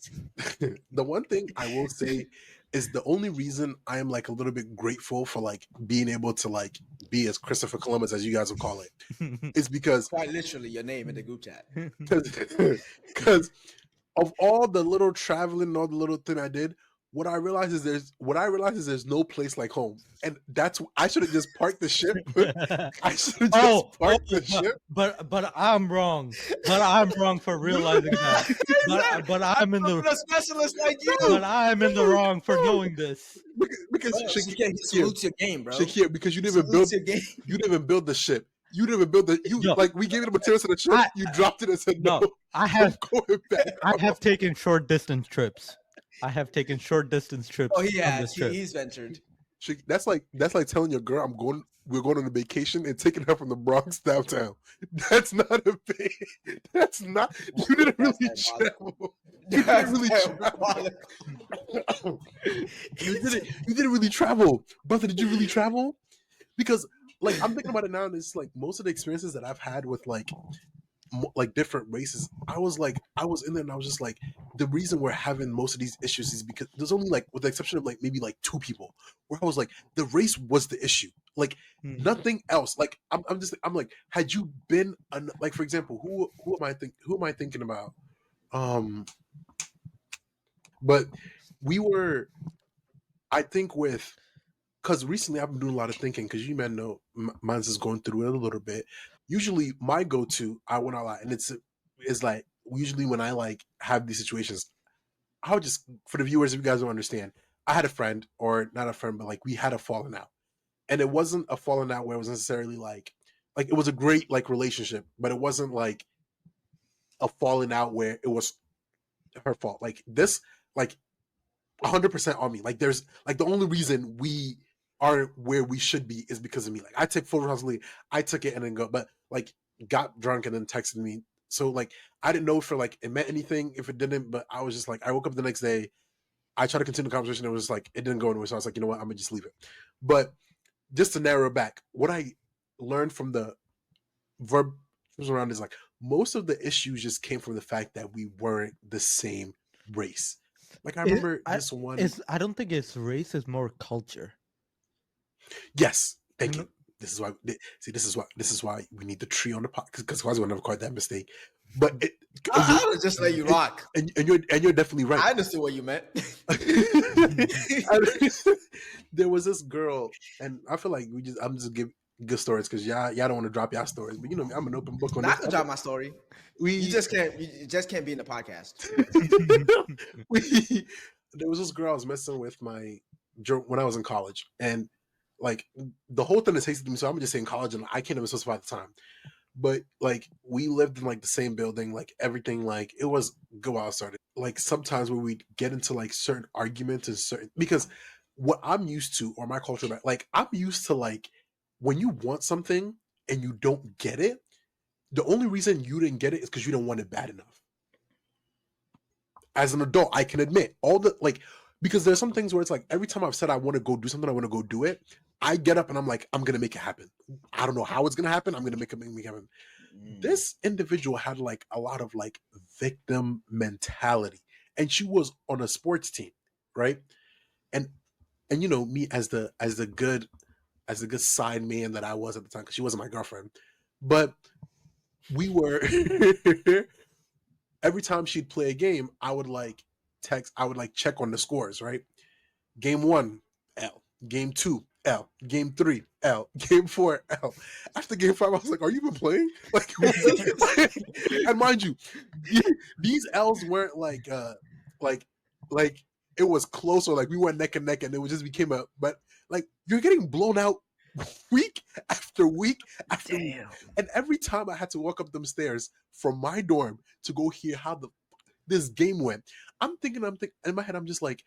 the one thing I will say is the only reason I am like a little bit grateful for like being able to like be as Christopher Columbus, as you guys will call it, is because Quite literally, your name in the group chat. because of all the little traveling and all the little thing I did, what I realized is there's no place like home, and that's I should have just parked the ship. I should have just parked the ship. but I'm wrong. But I'm wrong for realizing that. But I'm in I'm the a specialist like you. but I'm in the wrong for knowing this. Because Bro, he salutes your game, bro. Shakir, because you didn't even build Salutes your game. you didn't even build the ship. You didn't even build the you Yo, like we gave you the materials to the ship. You dropped it and said no. No, I have I'm going back. I have taken short distance trips. I have taken short distance trips Oh, he on has. this trip. He's ventured. That's like telling your girl we're going on a vacation and taking her from the Bronx downtown. That's not a thing. That's not you didn't really travel. You didn't really travel. You didn't really travel. Brother, did you really travel? Because like I'm thinking about it now, and it's like most of the experiences that I've had with like different races, I was in there and I was just like, the reason we're having most of these issues is because there's only like, with the exception of like maybe like 2 people, where I was like, the race was the issue, like nothing else. Like I'm like, had you been like, for example, who am I thinking about? But we were, I think with, because recently I've been doing a lot of thinking, because you men know mine's is going through it a little bit. Usually my go-to, I went a lot, and it's like usually when I like have these situations, I'll just, for the viewers, if you guys don't understand, I had a friend, or not a friend, but like we had a falling out, and it wasn't a falling out where it was necessarily like it was a great like relationship, but it wasn't like a falling out where it was her fault. Like this, like 100% on me. Like there's like the only reason we aren't where we should be is because of me. Like I take full responsibility. I took it and then go, but like got drunk and then texted me. So like I didn't know if like it meant anything if it didn't, but I was just like, I woke up the next day, I tried to continue the conversation. It was like it didn't go anywhere. So I was like, you know what, I'm gonna just leave it. But just to narrow it back, what I learned from the verb around is like most of the issues just came from the fact that we weren't the same race. Like I remember this one. I don't think it's race; it's more culture. Yes, thank you. This is why. See, this is why we need the tree on the pot, because otherwise we'll never quite that mistake. But I would just let you rock. And you're definitely right. I understood what you meant. There was this girl, and I feel like I'm just giving good stories because y'all don't want to drop y'all stories, but you know me, I'm an open book on this. Not to drop my story. You just can't be in the podcast. There was this girl I was messing with when I was in college, and like the whole thing is hasty to me, so I'm just saying college, and I can't even specify the time. But like we lived in like the same building, like everything, like it was good while I started. Like sometimes when we get into like certain arguments and certain, because what I'm used to, or my culture, like I'm used to like when you want something and you don't get it, the only reason you didn't get it is because you don't want it bad enough. As an adult, I can admit all the like, because there's some things where it's like every time I've said I want to go do something, I want to go do it, I get up and I'm like, I'm gonna make it happen. I don't know how it's gonna happen. I'm gonna make it happen. This individual had like a lot of like victim mentality, and she was on a sports team, right? And you know me as the good side man that I was at the time, because she wasn't my girlfriend, but we were. Every time she'd play a game, I would like check on the scores, right? Game 1, L. Game 2, L. Game 3, L. Game 4, L. After game 5, I was like, are you even playing? Like, and mind you, these L's weren't like it was close, or like we went neck and neck, and it just became but like you're getting blown out week after week after week. And every time I had to walk up them stairs from my dorm to go hear how the this game went. I'm thinking in my head, I'm just like,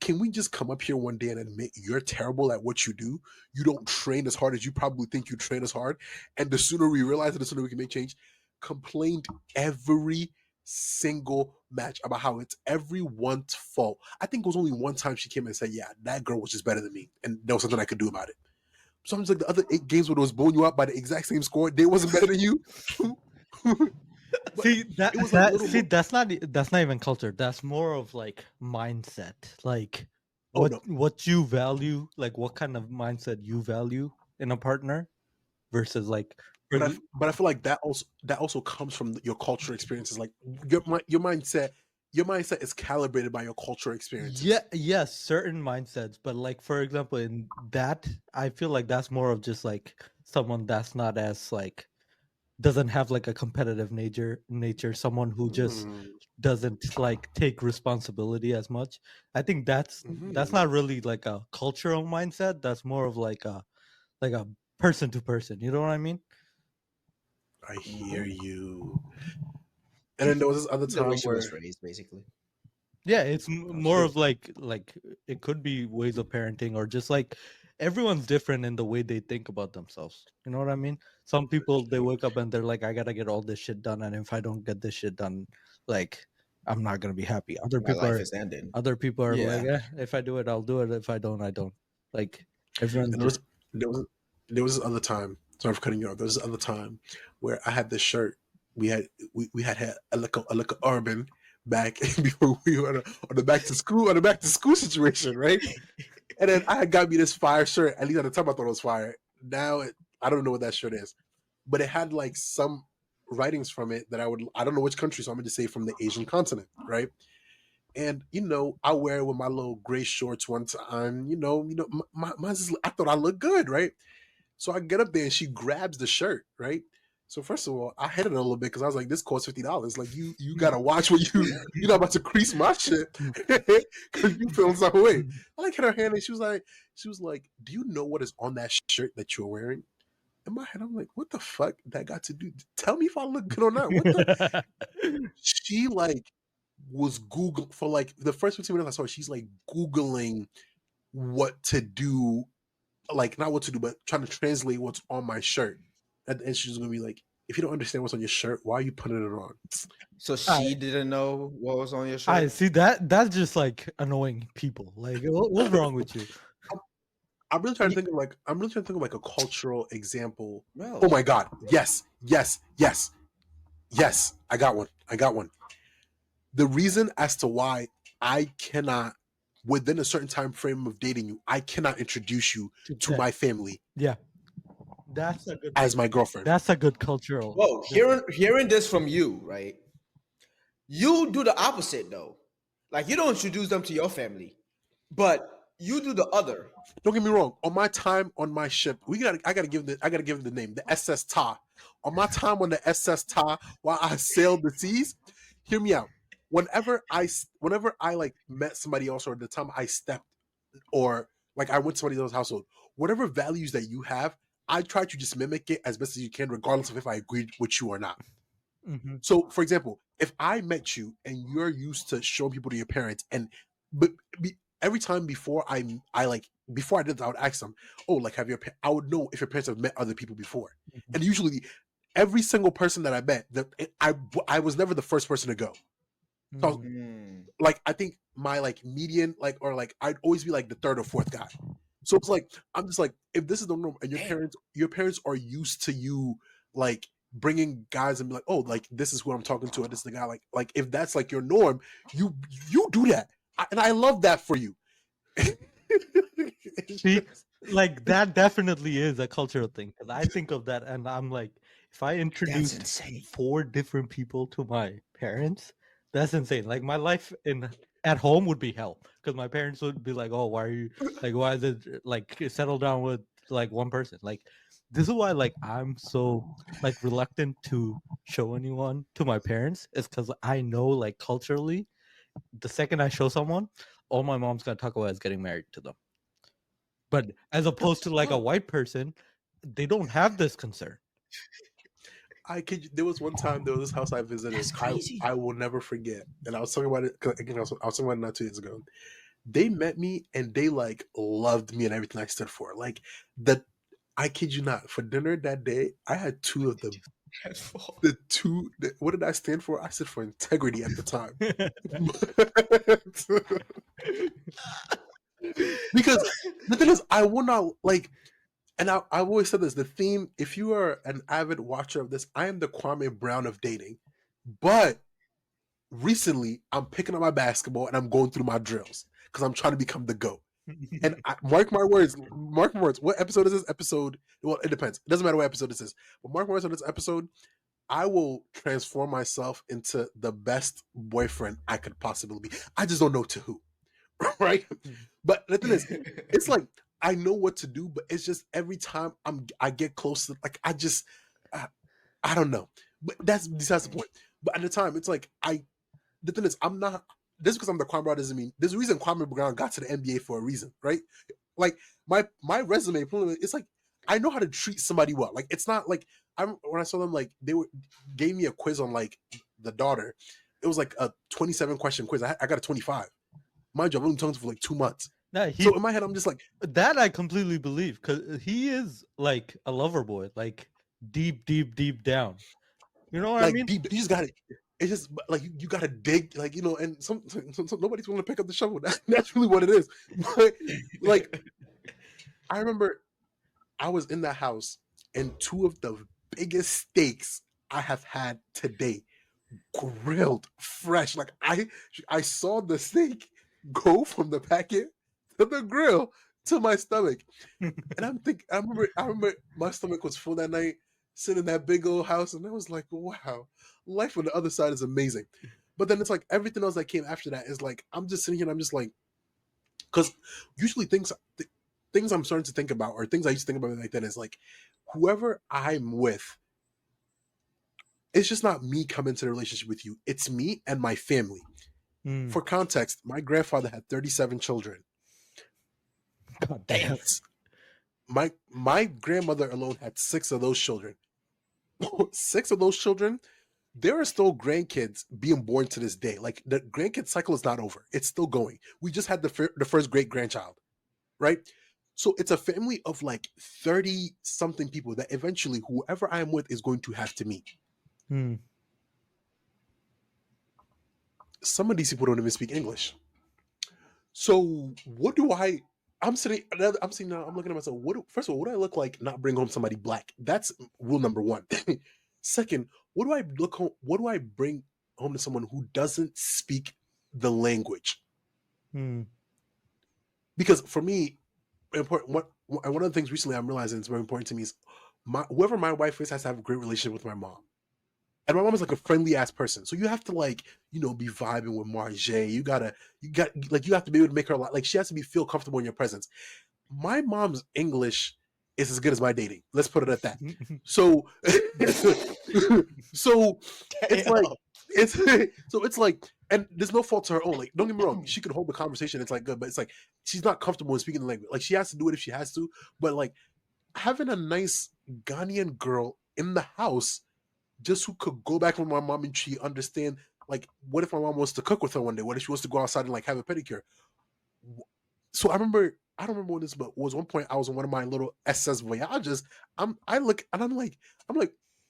can we just come up here one day and admit you're terrible at what you do? You don't train as hard as you probably think you train as hard. And the sooner we realize it, the sooner we can make change. Complained every single match about how it's everyone's fault. I think it was only one time she came and said, yeah, that girl was just better than me. And there was something I could do about it. So I'm just like, the other 8 games where it was blowing you up by the exact same score, they wasn't better than you. But See it was like little mo- that's not even culture. That's more of like mindset. Like Oh, no. what you value, like what kind of mindset you value in a partner versus like But I feel like that also comes from your cultural experiences. Like your mindset is calibrated by your cultural experiences. yes, certain mindsets, but like for example, in that, I feel like that's more of just like someone that's not as like doesn't have like a competitive nature, someone who just Mm, doesn't like take responsibility as much. I think that's mhm. not really like a cultural mindset. That's more of like a person to person. You know what I mean? I hear you. And then there was this other The way time she where was raised, basically. Yeah, it's more so of like it could be ways of parenting or just like everyone's different in the way they think about themselves. You know what I mean? Some people they wake up and they're like, I gotta get all this shit done, and if I don't get this shit done, like I'm not gonna be happy. My life is ending. Other people are like, Yeah. if I do it, I'll do it. If I don't, I don't. Like everyone's and there was there was this other time. Sorry for cutting you off. There was this other time where I had this shirt. We had a look urban back before we were on the back to school situation, right? And then I had got me this fire shirt. At least at the time I thought it was fire. Now I don't know what that shirt is, but it had like some writings from it that I don't know which country, so I'm gonna just say from the Asian continent, right? And I wear it with my little gray shorts one time. I thought I looked good, right? So I get up there and she grabs the shirt, right? So first of all, I hit it a little bit because I was like, "This costs $50. Like you gotta watch what you're not about to crease my shit because you feeling some way." I like hit her hand and she was like, "Do you know what is on that shirt that you're wearing?" In my head, I'm like, "What the fuck that got to do? Tell me if I look good or not." What the? She like was Google for like the first 15 minutes I saw her, she's like Googling what to do, like not what to do, but trying to translate what's on my shirt. And she's gonna be like, if you don't understand what's on your shirt, why are you putting it on? So she didn't know what was on your I shirt? see that's just like annoying people. Like what's wrong with you? I'm really trying to think of like a cultural example. Well, Oh my god. Yes. I got one. The reason as to why I cannot, within a certain time frame of dating you, I cannot introduce you to my family Yeah, that's a good. as my girlfriend. That's a good cultural. whoa, hearing this from you, right? You do the opposite though. Like you don't introduce them to your family, but you do the other. Don't get me wrong. On my time on my ship, I gotta give it the name, the SS Ta. On my time on the SS Ta, while I sailed the seas, hear me out. Whenever I like met somebody else, or the time I stepped, or like I went to somebody else's household, whatever values that you have, I try to just mimic it as best as you can, regardless of if I agreed with you or not. Mm-hmm. So, for example, if I met you and you're used to showing people to your parents, but every time before before I did that, I would ask them, "Oh, like I would know if your parents have met other people before." Mm-hmm. And usually, every single person that I met, I was never the first person to go. So, Mm-hmm. like, I think my like median, like, or like I'd always be like the third or fourth guy. So it's like I'm just like, if this is the norm, and your parents are used to you like bringing guys and be like, oh, like this is who I'm talking to, and this is the guy. Like if that's like your norm, you do that, and I love that for you. See, like that definitely is a cultural thing because I think of that and I'm like, if I introduced insane. 4 different people to my parents, that's insane. Like my life at home would be hell because my parents would be like, "Oh, why are you like? Why is it like settle down with like one person?" Like this is why like I'm so like reluctant to show anyone to my parents is because I know like culturally, the second I show someone, all my mom's gonna talk about is getting married to them. But as opposed to like a white person, they don't have this concern. There was one time there was this house I visited. That's crazy. I will never forget. And I was talking about it 'cause, again. I was talking about it not 2 years ago. They met me and they like loved me and everything I stood for. Like the I kid you not. For dinner that day, I had two of what did I stand for? I stood for integrity at the time. Because the thing is, I will not like, and I've always said this: the theme. If you are an avid watcher of this, I am the Kwame Brown of dating. But recently, I'm picking up my basketball and I'm going through my drills because I'm trying to become the GOAT. And mark my words. What episode is this? Well, it depends. It doesn't matter what episode this is. But mark my words on this episode. I will transform myself into the best boyfriend I could possibly be. I just don't know to who. Right? But the thing is, it's like I know what to do, but it's just every time I get close to, like, I don't know. But that's besides the point. But at the time, it's like the thing is, I'm not, this because I'm the Kwame Brown doesn't mean there's a reason Kwame Brown got to the NBA for a reason, right? Like my resume, it's like I know how to treat somebody well. Like it's not like when I saw them, like gave me a quiz on like the daughter. It was like a 27 question quiz. I got a 25. Mind you, I've only talked to for like 2 months. So in my head, I'm just like, that I completely believe because he is like a lover boy, like deep down. You know what I mean? Deep, you just got it. It's just like you got to dig, like, you know, and some nobody's going to pick up the shovel. That's really what it is. But like, I remember I was in that house and two of the biggest steaks I have had today, grilled fresh. Like I saw the steak go from the packet to the grill to my stomach, and I remember my stomach was full that night, sitting in that big old house, and I was like, wow, life on the other side is amazing. But then it's like everything else that came after that is like I'm just sitting here and I'm just like, because usually things I'm starting to think about, or things I used to think about like that, is like whoever I'm with, it's just not me coming to the relationship with you. It's me and my family. For context, my grandfather had 37 children. God damn. My grandmother alone had 6 of those children. 6 of those children, there are still grandkids being born to this day. Like the grandkid cycle is not over. It's still going. We just had the first great grandchild, right? So it's a family of like 30 something people that eventually whoever I am with is going to have to meet. Some of these people don't even speak English. So what do I'm sitting now, I'm looking at myself. First of all, what do I look like not bring home somebody black? That's rule number 1. Second, what do I bring home to someone who doesn't speak the language? Because for me, important, one of the things recently I'm realizing is very important to me is whoever my wife is has to have a great relationship with my mom. And my mom is like a friendly ass person. So you have to like, you know, be vibing with Marge. You have to be able to make her like she has to feel comfortable in your presence. My mom's English is as good as my dating. Let's put it at that. So it's like, and there's no fault to her own. Like, don't get me wrong, she could hold the conversation. It's like good, but it's like she's not comfortable in speaking the language. Like she has to do it if she has to. But like having a nice Ghanaian girl in the house, just who could go back with my mom and she understand, like, what if my mom wants to cook with her one day? What if she wants to go outside and like have a pedicure? So I don't remember when this, but was one point I was on one of my little SS voyages. I'm like,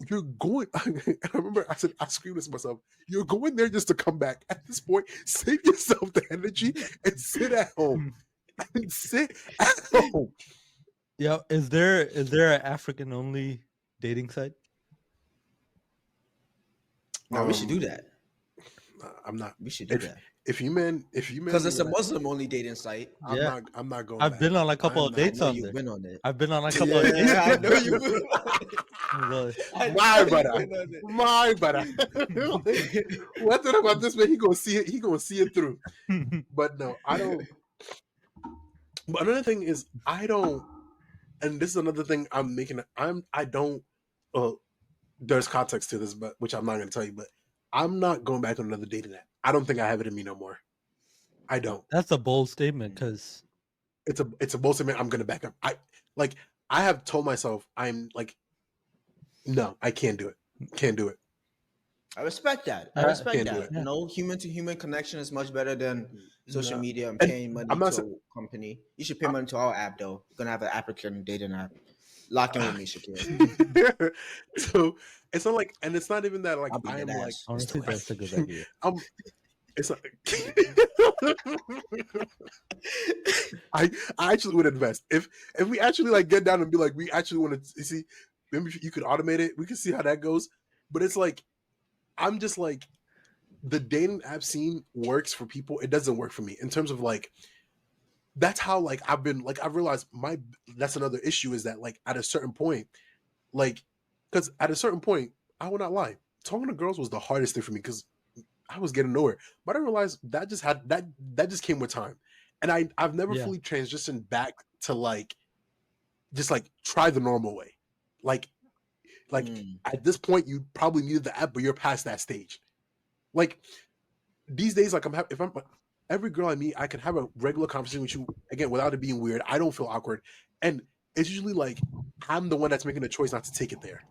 you're going. I remember I screamed this to myself. You're going there just to come back. At this point, save yourself the energy and sit at home. Yeah, is there an African only dating site? No, we should do that. I'm not. We should do that. If you man, because it's a Muslim only dating site. Yeah. I'm not going. I've been on a couple of dates on there. Been on it. I've been on a couple of dates. I know you've been. My brother. One thing about this man, he gonna see it. He gonna see it through. But no, I don't. But another thing is, I don't. And this is another thing I'm making. I don't. There's context to this, but which I'm not going to tell you. But I'm not going back on another dating app. I don't think I have it in me no more. I don't. That's a bold statement because it's a bold statement. I'm going to back up. I have told myself I'm like, no, I can't do it. Can't do it. I respect that. I I respect can't do that. it. You know, human to human connection is much better than social No. media and And paying money I'm not to saying a company. You should pay money to our app though. We're gonna have an African dating app. Lock in with me, Shakir. so it's not like, and it's not even that like I'll be I dead am like ass. Let's Honestly, do it. that's a good idea. I'm. It's not. I actually would invest if we actually like get down and be like we actually want to see. Maybe if you could automate it. We can see how that goes. But it's like I'm just like the dating app scene works for people. It doesn't work for me in terms of like that's how like I've been like I've realized my that's another issue is that like at a certain point like because at a certain point I will not lie talking to girls was the hardest thing for me because I was getting nowhere but I realized that just had that just came with time and I've never Yeah. fully transitioned back to like just like try the normal way like Mm. at this point you probably needed the app but you're past that stage like these days, like if I'm every girl I meet, I can have a regular conversation with you again without it being weird. I don't feel awkward, and it's usually like I'm the one that's making the choice not to take it there.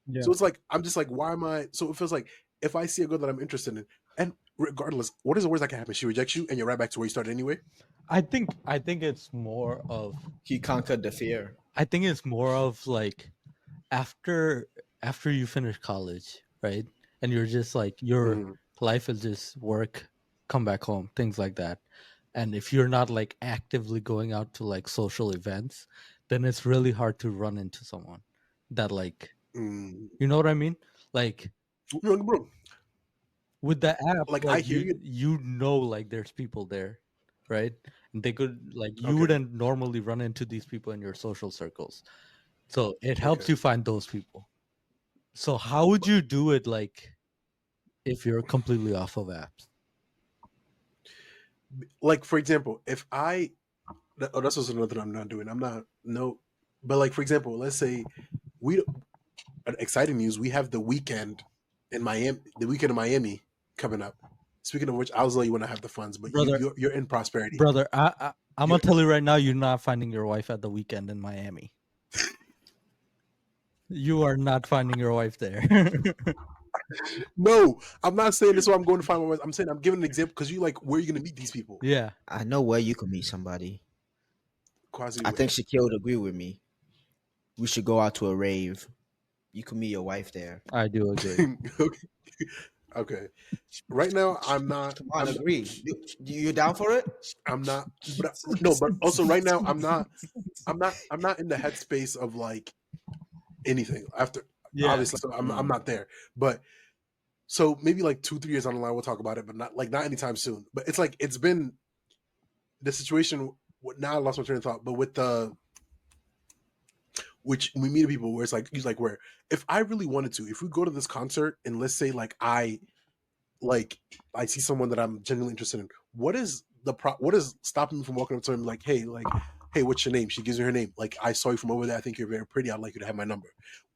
Yeah. So it's like I'm just like, why am I? So it feels like if I see a girl that I'm interested in, and regardless, what is the worst that can happen? She rejects you, and you're right back to where you started anyway. I think it's more of He conquered the fear. like after you finish college, right? And you're just like your Mhm. life is just work, come back home, things like that. And if you're not like actively going out to like social events, then it's really hard to run into someone that like Mm. you know what I mean? Like No, bro, with the app, like I like hear you. you know like there's people there, right? And they could like you Okay, wouldn't normally run into these people in your social circles. So it helps okay. you find those people. So how would you do it like if you're completely off of apps? Like for example, if I oh that's also another thing I'm not doing. I'm not no, but like for example, let's say we exciting news. We have the weekend in Miami. The weekend in Miami coming up. Speaking of which, I'll tell you when I have the funds. But Brother, you're in prosperity. brother, I'm You're, gonna tell you right now, you're not finding your wife at the weekend in Miami. You are not finding your wife there. no, I'm not saying this. Is what I'm going to find my wife. I'm saying I'm giving an example because you like where are you going to meet these people? Yeah, I know where you can meet somebody. Quasi I where? think Shakir would agree with me. We should go out to a rave. You can meet your wife there. I do agree. okay. Okay. Right now, I'm not. Come on, agree. You down for it? I'm not. But no. But also, right now, I'm not. I'm not in the headspace of like anything after. Yeah, Obviously, so I'm not there. But so maybe like 2-3 years on the line, we'll talk about it. But not anytime soon. But it's like it's been the situation. Now I lost my train of thought. But with the which we meet people where it's like he's like where if I really wanted to, if we go to this concert and let's say like I see someone that I'm genuinely interested in, what is what is stopping me from walking up to him like, hey, what's your name? She gives me her name. Like, I saw you from over there. I think you're very pretty. I'd like you to have my number.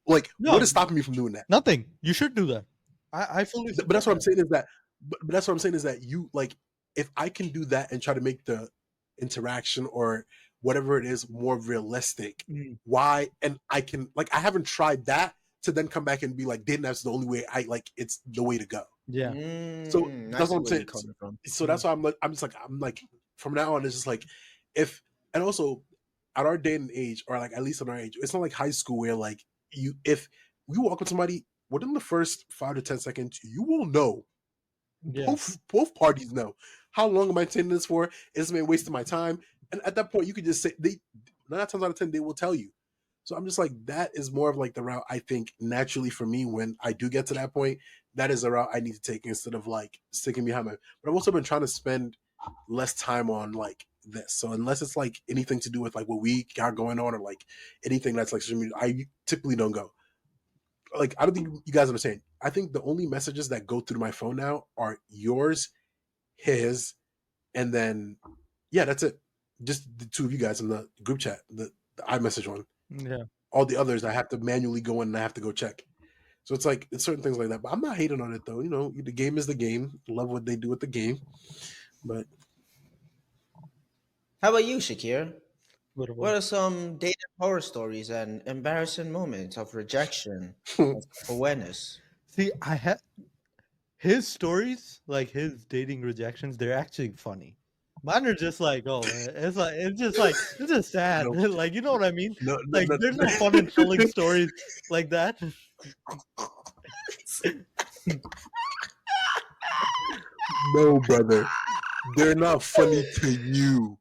Like, No. what is stopping me from doing that? nothing. You should do that. I fully. But that's what I'm saying is that. But that's what I'm saying is that you like, if I can do that and try to make the interaction or whatever it is more realistic, Mm. why? And I can like, I haven't tried that to then come back and be like, dating that's the only way. I like it's the way to go. Yeah. So I that's see what I'm where saying. you're coming from. So that's why I'm like from now on it's just like if and also at our day and age or like at least in our age it's not like high school where like you if we walk with somebody within the first 5 to 10 seconds you will know Yeah. both parties know how long am I taking this for, is this man wasting my time, and at that point you could just say they 9 times out of 10 they will tell you. So I'm just like that is more of like the route I think naturally for me when I do get to that point. That is the route I need to take instead of like sticking behind my. But I've also been trying to spend less time on like this. So unless it's like anything to do with like what we got going on or like anything that's like social media, I typically don't go. Like I don't think you guys understand. I think the only messages that go through my phone now are yours, his, and then yeah, that's it. Just the two of you guys in the group chat, the iMessage one. Yeah. All the others I have to manually go in and I have to go check. So it's like it's certain things like that. But I'm not hating on it though. You know, the game is the game. Love what they do with the game. But How about you, Shakir? What are some dating horror stories and embarrassing moments of rejection and awareness? See, I had his stories, like his dating rejections. They're actually funny. Mine are just like, oh, it's just sad. No, Like, you know what I mean? no, no, Like, no, there's no fun in telling stories like that. no, brother. They're not funny to you,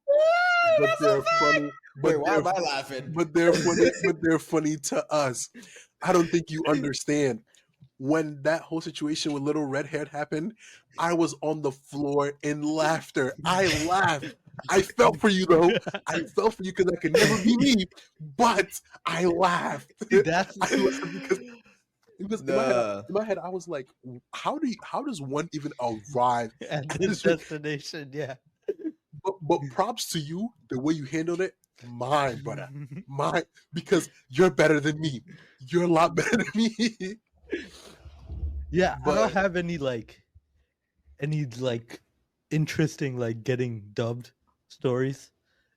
but That's they're a fact. funny. Wait, But why they're am I laughing? but they're funny. But they're funny to us. I don't think you understand. When that whole situation with little red haired happened, I was on the floor in laughter. I laughed. I felt for you though. I felt for you because I could never be me, but I laughed. See, that's I laughed because Nah. in my head, I was like, how does one even arrive at at this this? destination, yeah. But props to you, the way you handled it. Mine, brother. Mine, because you're better than me. You're a lot better than me. Yeah, I But don't have any interesting like getting dubbed stories.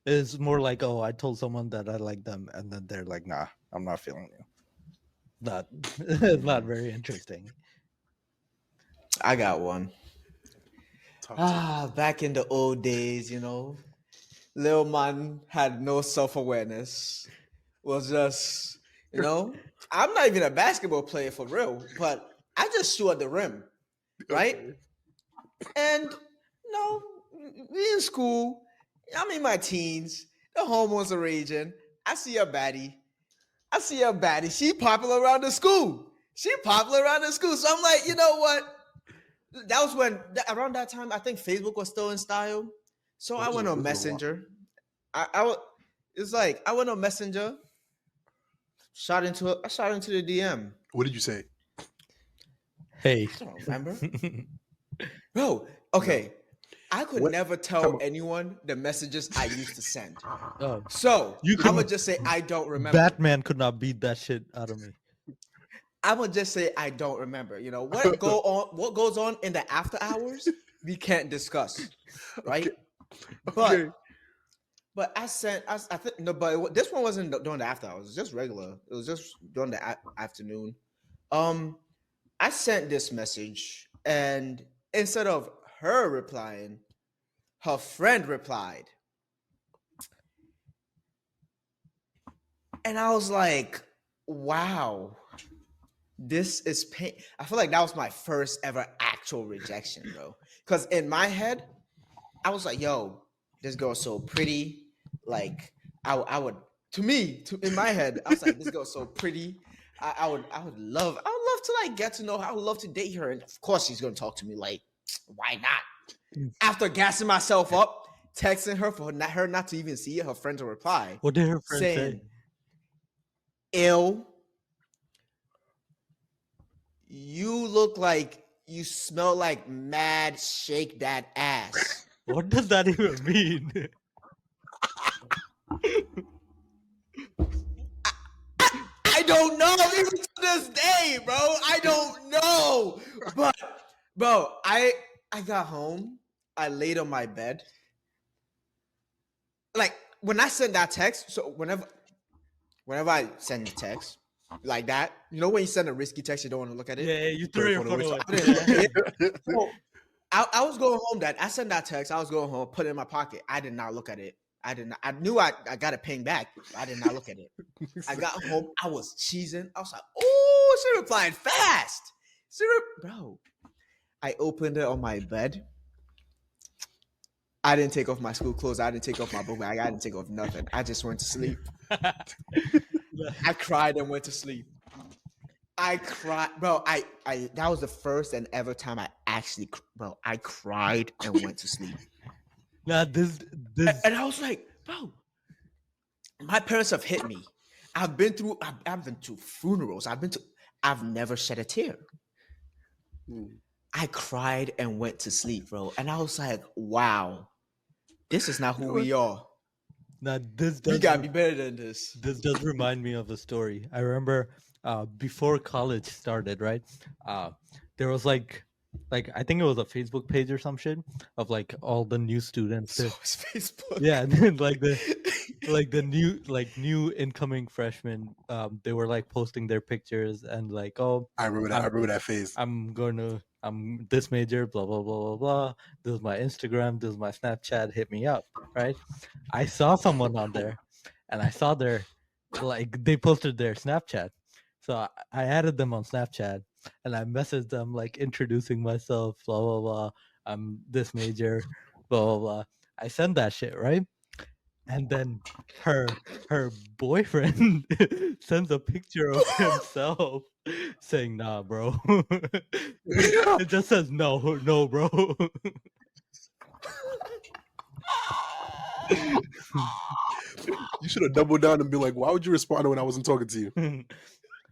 It's more like, oh, I told someone that I like them, and then they're like, nah, I'm not feeling you. Not it's not very interesting. I got one. talk to me. Back in the old days, Lil Man had no self-awareness. Was just, I'm not even a basketball player for real, but I just shoot at the rim, right? Okay. And we in school. I'm in my teens. The hormones are raging. I see a baddie. She popular around the school. So I'm like, you know what? That was around that time, I think Facebook was still in style. So Oh, I went on this was a while. Messenger. It's like I went on Messenger, I shot into the DM. What did you say? Hey, I don't remember. Bro, okay. I could What- never Come tell on. anyone the messages I used to send. oh, So You I'm could- gonna just say I don't remember. Batman could not beat that shit out of me. I'm gonna just say I don't remember. What goes on in the after hours, we can't discuss, right? Okay. But I think no, but this one wasn't during the after hours. It was just regular. It was just during the afternoon. I sent this message, and instead of her replying, her friend replied, and I was like, "Wow, this is pain." I feel like that was my first ever actual rejection, bro. Because in my head, I was like, "Yo, this girl's so pretty." Like, I would, in my head, I was like, "This girl's so pretty." I would love to like get to know her. I would love to date her, and of course, she's gonna talk to me. Like, why not? After gassing myself up, texting her for her not to even see it, her friend to reply What did her friend saying, say? "Ill, you look like you smell like mad shake that ass." What does that even mean? I don't know, even to this day, bro. I don't know. But bro, I got home, I laid on my bed. Like when I sent that text, so whenever I send a text like that, when you send a risky text, you don't want to look at it. Yeah, you threw your phone away. I didn't look at it. So, I was going home. I sent that text. I was going home, put it in my pocket. I did not look at it. I did not. I knew I got a ping back. But I did not look at it. I got home. I was cheesing. I was like, "Oh, she replied fast." Bro, I opened it on my bed. I didn't take off my school clothes. I didn't take off my book bag. I didn't take off nothing. I just went to sleep. I cried and went to sleep. I cried, bro. I that was the first and ever time I actually, bro. I cried and went to sleep. Nah, this And I was like, bro, my parents have hit me. I've been to funerals. I've never shed a tear. I cried and went to sleep, bro. And I was like, wow, this is not who we are. Now this We does gotta be better than this. this does remind me of a story. I remember before college started, right? There was like like I think it was a Facebook page or some shit of like all the new students. So it's Facebook. Yeah, and then like the new incoming freshmen, they were like posting their pictures and like, oh, I remember that. I remember that phase. I'm this major, blah blah blah blah blah. This is my Instagram, this is my Snapchat, hit me up, right? I saw someone on there and I saw their like they posted their Snapchat. So I added them on Snapchat and I messaged them like introducing myself, blah blah blah. I'm this major, blah blah blah. I sent that shit, right? And then her boyfriend sends a picture of himself saying, "Nah, bro." It just says no, bro. You should have doubled down and be like, "Why would you respond when I wasn't talking to you?"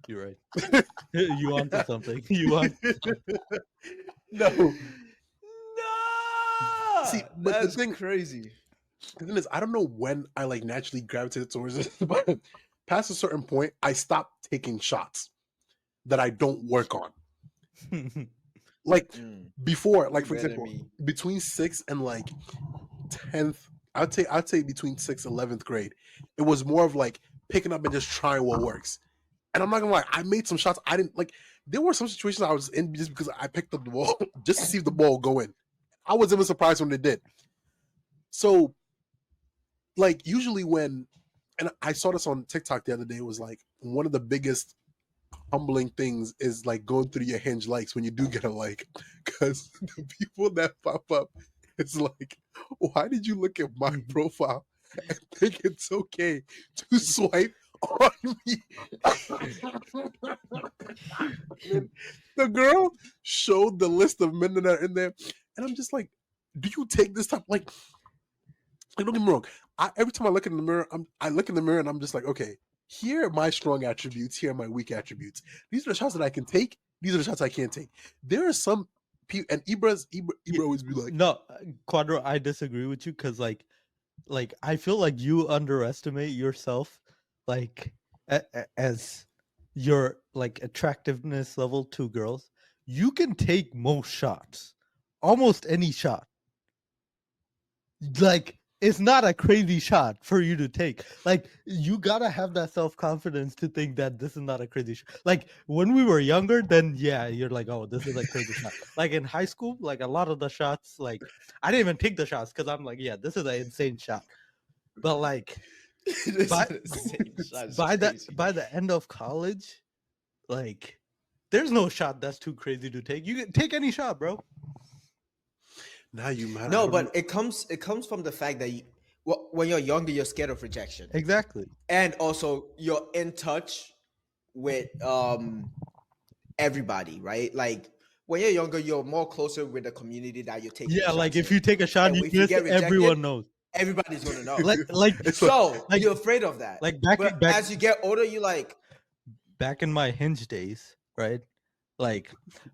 You're right. You wanted something. You want No. No. See, but the that's thing- crazy. The thing is, I don't know when I like naturally gravitated towards it, but past a certain point, I stopped taking shots that I don't work on. Like Mm, before, like for better example, me. between 6th and like 10th, I'd say between 6th and 11th grade, it was more of like picking up and just trying what works. And I'm not gonna lie, I made some shots. I didn't like. There were some situations I was in just because I picked up the ball just to see if the ball go in. I was even surprised when it did. So, like usually when, and I saw this on TikTok the other day, it was like one of the biggest humbling things is like going through your Hinge likes when you do get a like, because the people that pop up, it's like, why did you look at my profile and think it's okay to swipe on me? And the girl showed the list of men that are in there, and I'm just like, do you take this time? Like don't get me wrong. Every time I look in the mirror, I look in the mirror and I'm just like, okay, here are my strong attributes. Here are my weak attributes. These are the shots that I can take. These are the shots I can't take. There are some people, and Ibra always be like, no, Quadro, I disagree with you because like I feel like you underestimate yourself, like as your like attractiveness level to girls. You can take most shots, almost any shot. Like it's not a crazy shot for you to take. Like you gotta have that self-confidence to think that this is not a crazy shot. Like when we were younger, then yeah, you're like, oh, this is a crazy shot. Like in high school, like a lot of the shots, like I didn't even take the shots because I'm like, yeah, this is an insane shot. But like This by, is insane. That's by crazy. the end of college, like there's no shot that's too crazy to take. You can take any shot, bro. now you man. No, but it comes from the fact that when you're younger, you're scared of rejection, Exactly. and also you're in touch with everybody, right? Like when you're younger, you're more closer with the community that you're taking. Yeah, like shots if in. you take a shot, And you if you miss, get rejected, everyone knows. Everybody's gonna know. Like It's So like- you're afraid of that. like But back as you get older, you like, back in my Hinge days, right? Like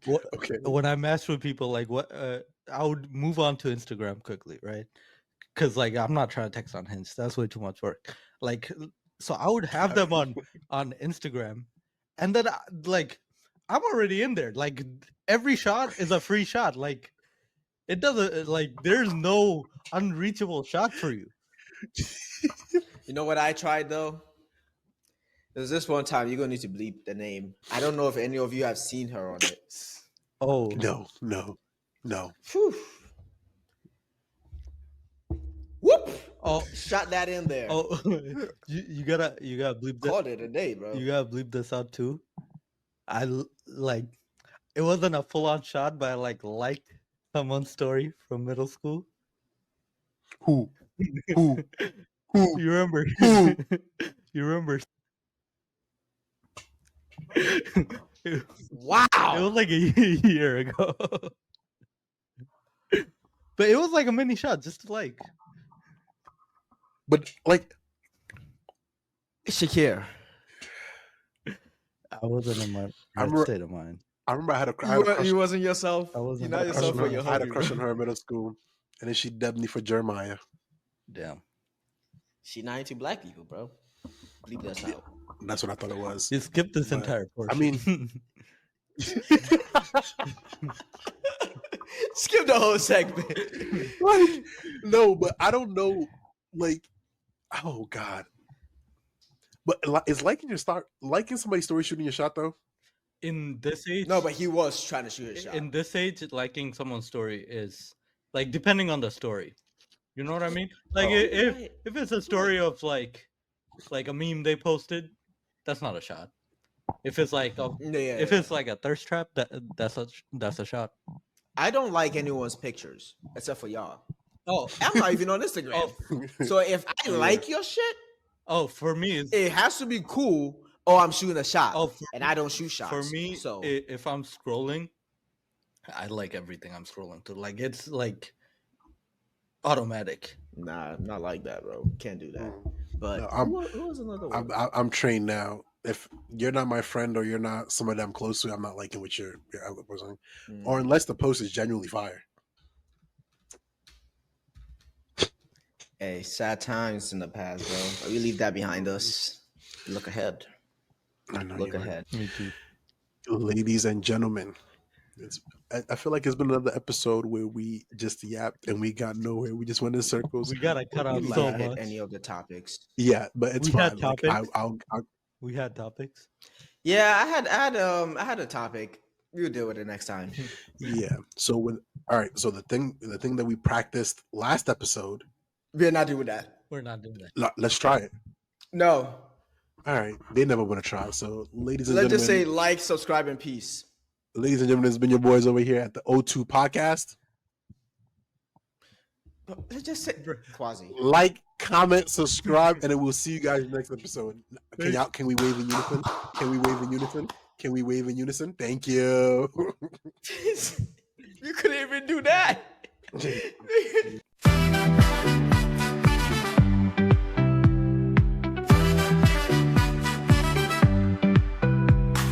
okay. when I matched with people, like I would move on to Instagram quickly, right? Because like I'm not trying to text on Hinge. That's way too much work. Like so I would have them on Instagram, and then like I'm already in there. Like every shot is a free shot. Like it doesn't like there's no unreachable shot for you. you know what I tried though? There's this one time you're gonna need to bleep the name. I don't know if any of you have seen her on it. Oh No. Whew. Whoop! oh Shot that in there. oh you gotta bleep that. Called it a day, bro. You gotta bleep this out too. Like it wasn't a full on shot, but I liked someone's story from middle school. Who? You remember? Who? You remember? It Wow. was like a year ago, but it was like a mini shot, just like. But like, Shakir. I wasn't in my I right remember- state of mind. I remember I had a crush. You wasn't yourself. I wasn't You're not a crush yourself on when her. you're I had a hungry, crush bro. on her in middle school, and then she dubbed me for Jeremiah. Damn. She not into black people, bro. Bleep that out. That's what I thought it was. You skipped this But, entire portion. I mean- Skip the whole segment. Like, no, but I don't know. Like, oh god. But is liking somebody's story shooting your shot though? In this age, No, but he was trying to shoot a shot. in this age, liking someone's story is like depending on the story. You know what I mean? Like Oh, if it's a story of like a meme they posted, that's not a shot. If it's like if it's like a thirst trap, that's a shot. I don't like anyone's pictures except for y'all. Oh, I'm not even on Instagram. oh, So if I like your shit, oh, for me, it's, it has to be cool. Or I'm shooting a shot, oh, and I don't shoot shots. for me, so if I'm scrolling, I like everything I'm scrolling to. Like it's like automatic. nah, not like that, bro. Can't do that. But No, who was another one? I'm trained now. If you're not my friend or you're not somebody I'm close to, I'm not liking what you're posting. Or unless the post is genuinely fire. Hey, sad times in the past, bro. But we leave that behind us. Look ahead. I know Look you're right. ahead. Me too. Ladies and gentlemen, I feel like it's been another episode where we just yapped and we got nowhere. We just went in circles. We gotta cut out We so might hit much. any of the topics. Yeah, but it's We fine. had Like, topics. I'll We had topics. Yeah, I had a topic. We'll deal with it next time. yeah. So all right. So the thing that we practiced last episode. We're not doing that. We're not doing that. Let's try it. No. All right. They never want to try. So, ladies and Let's gentlemen, just say like, subscribe, and peace. ladies and gentlemen, it's been your boys over here at the O2 podcast. Let's just say Quasi. Like, comment, subscribe, and then we'll see you guys next episode. Can we wave in unison? Can we wave in unison? Can we wave in unison? Thank you. You couldn't even do that.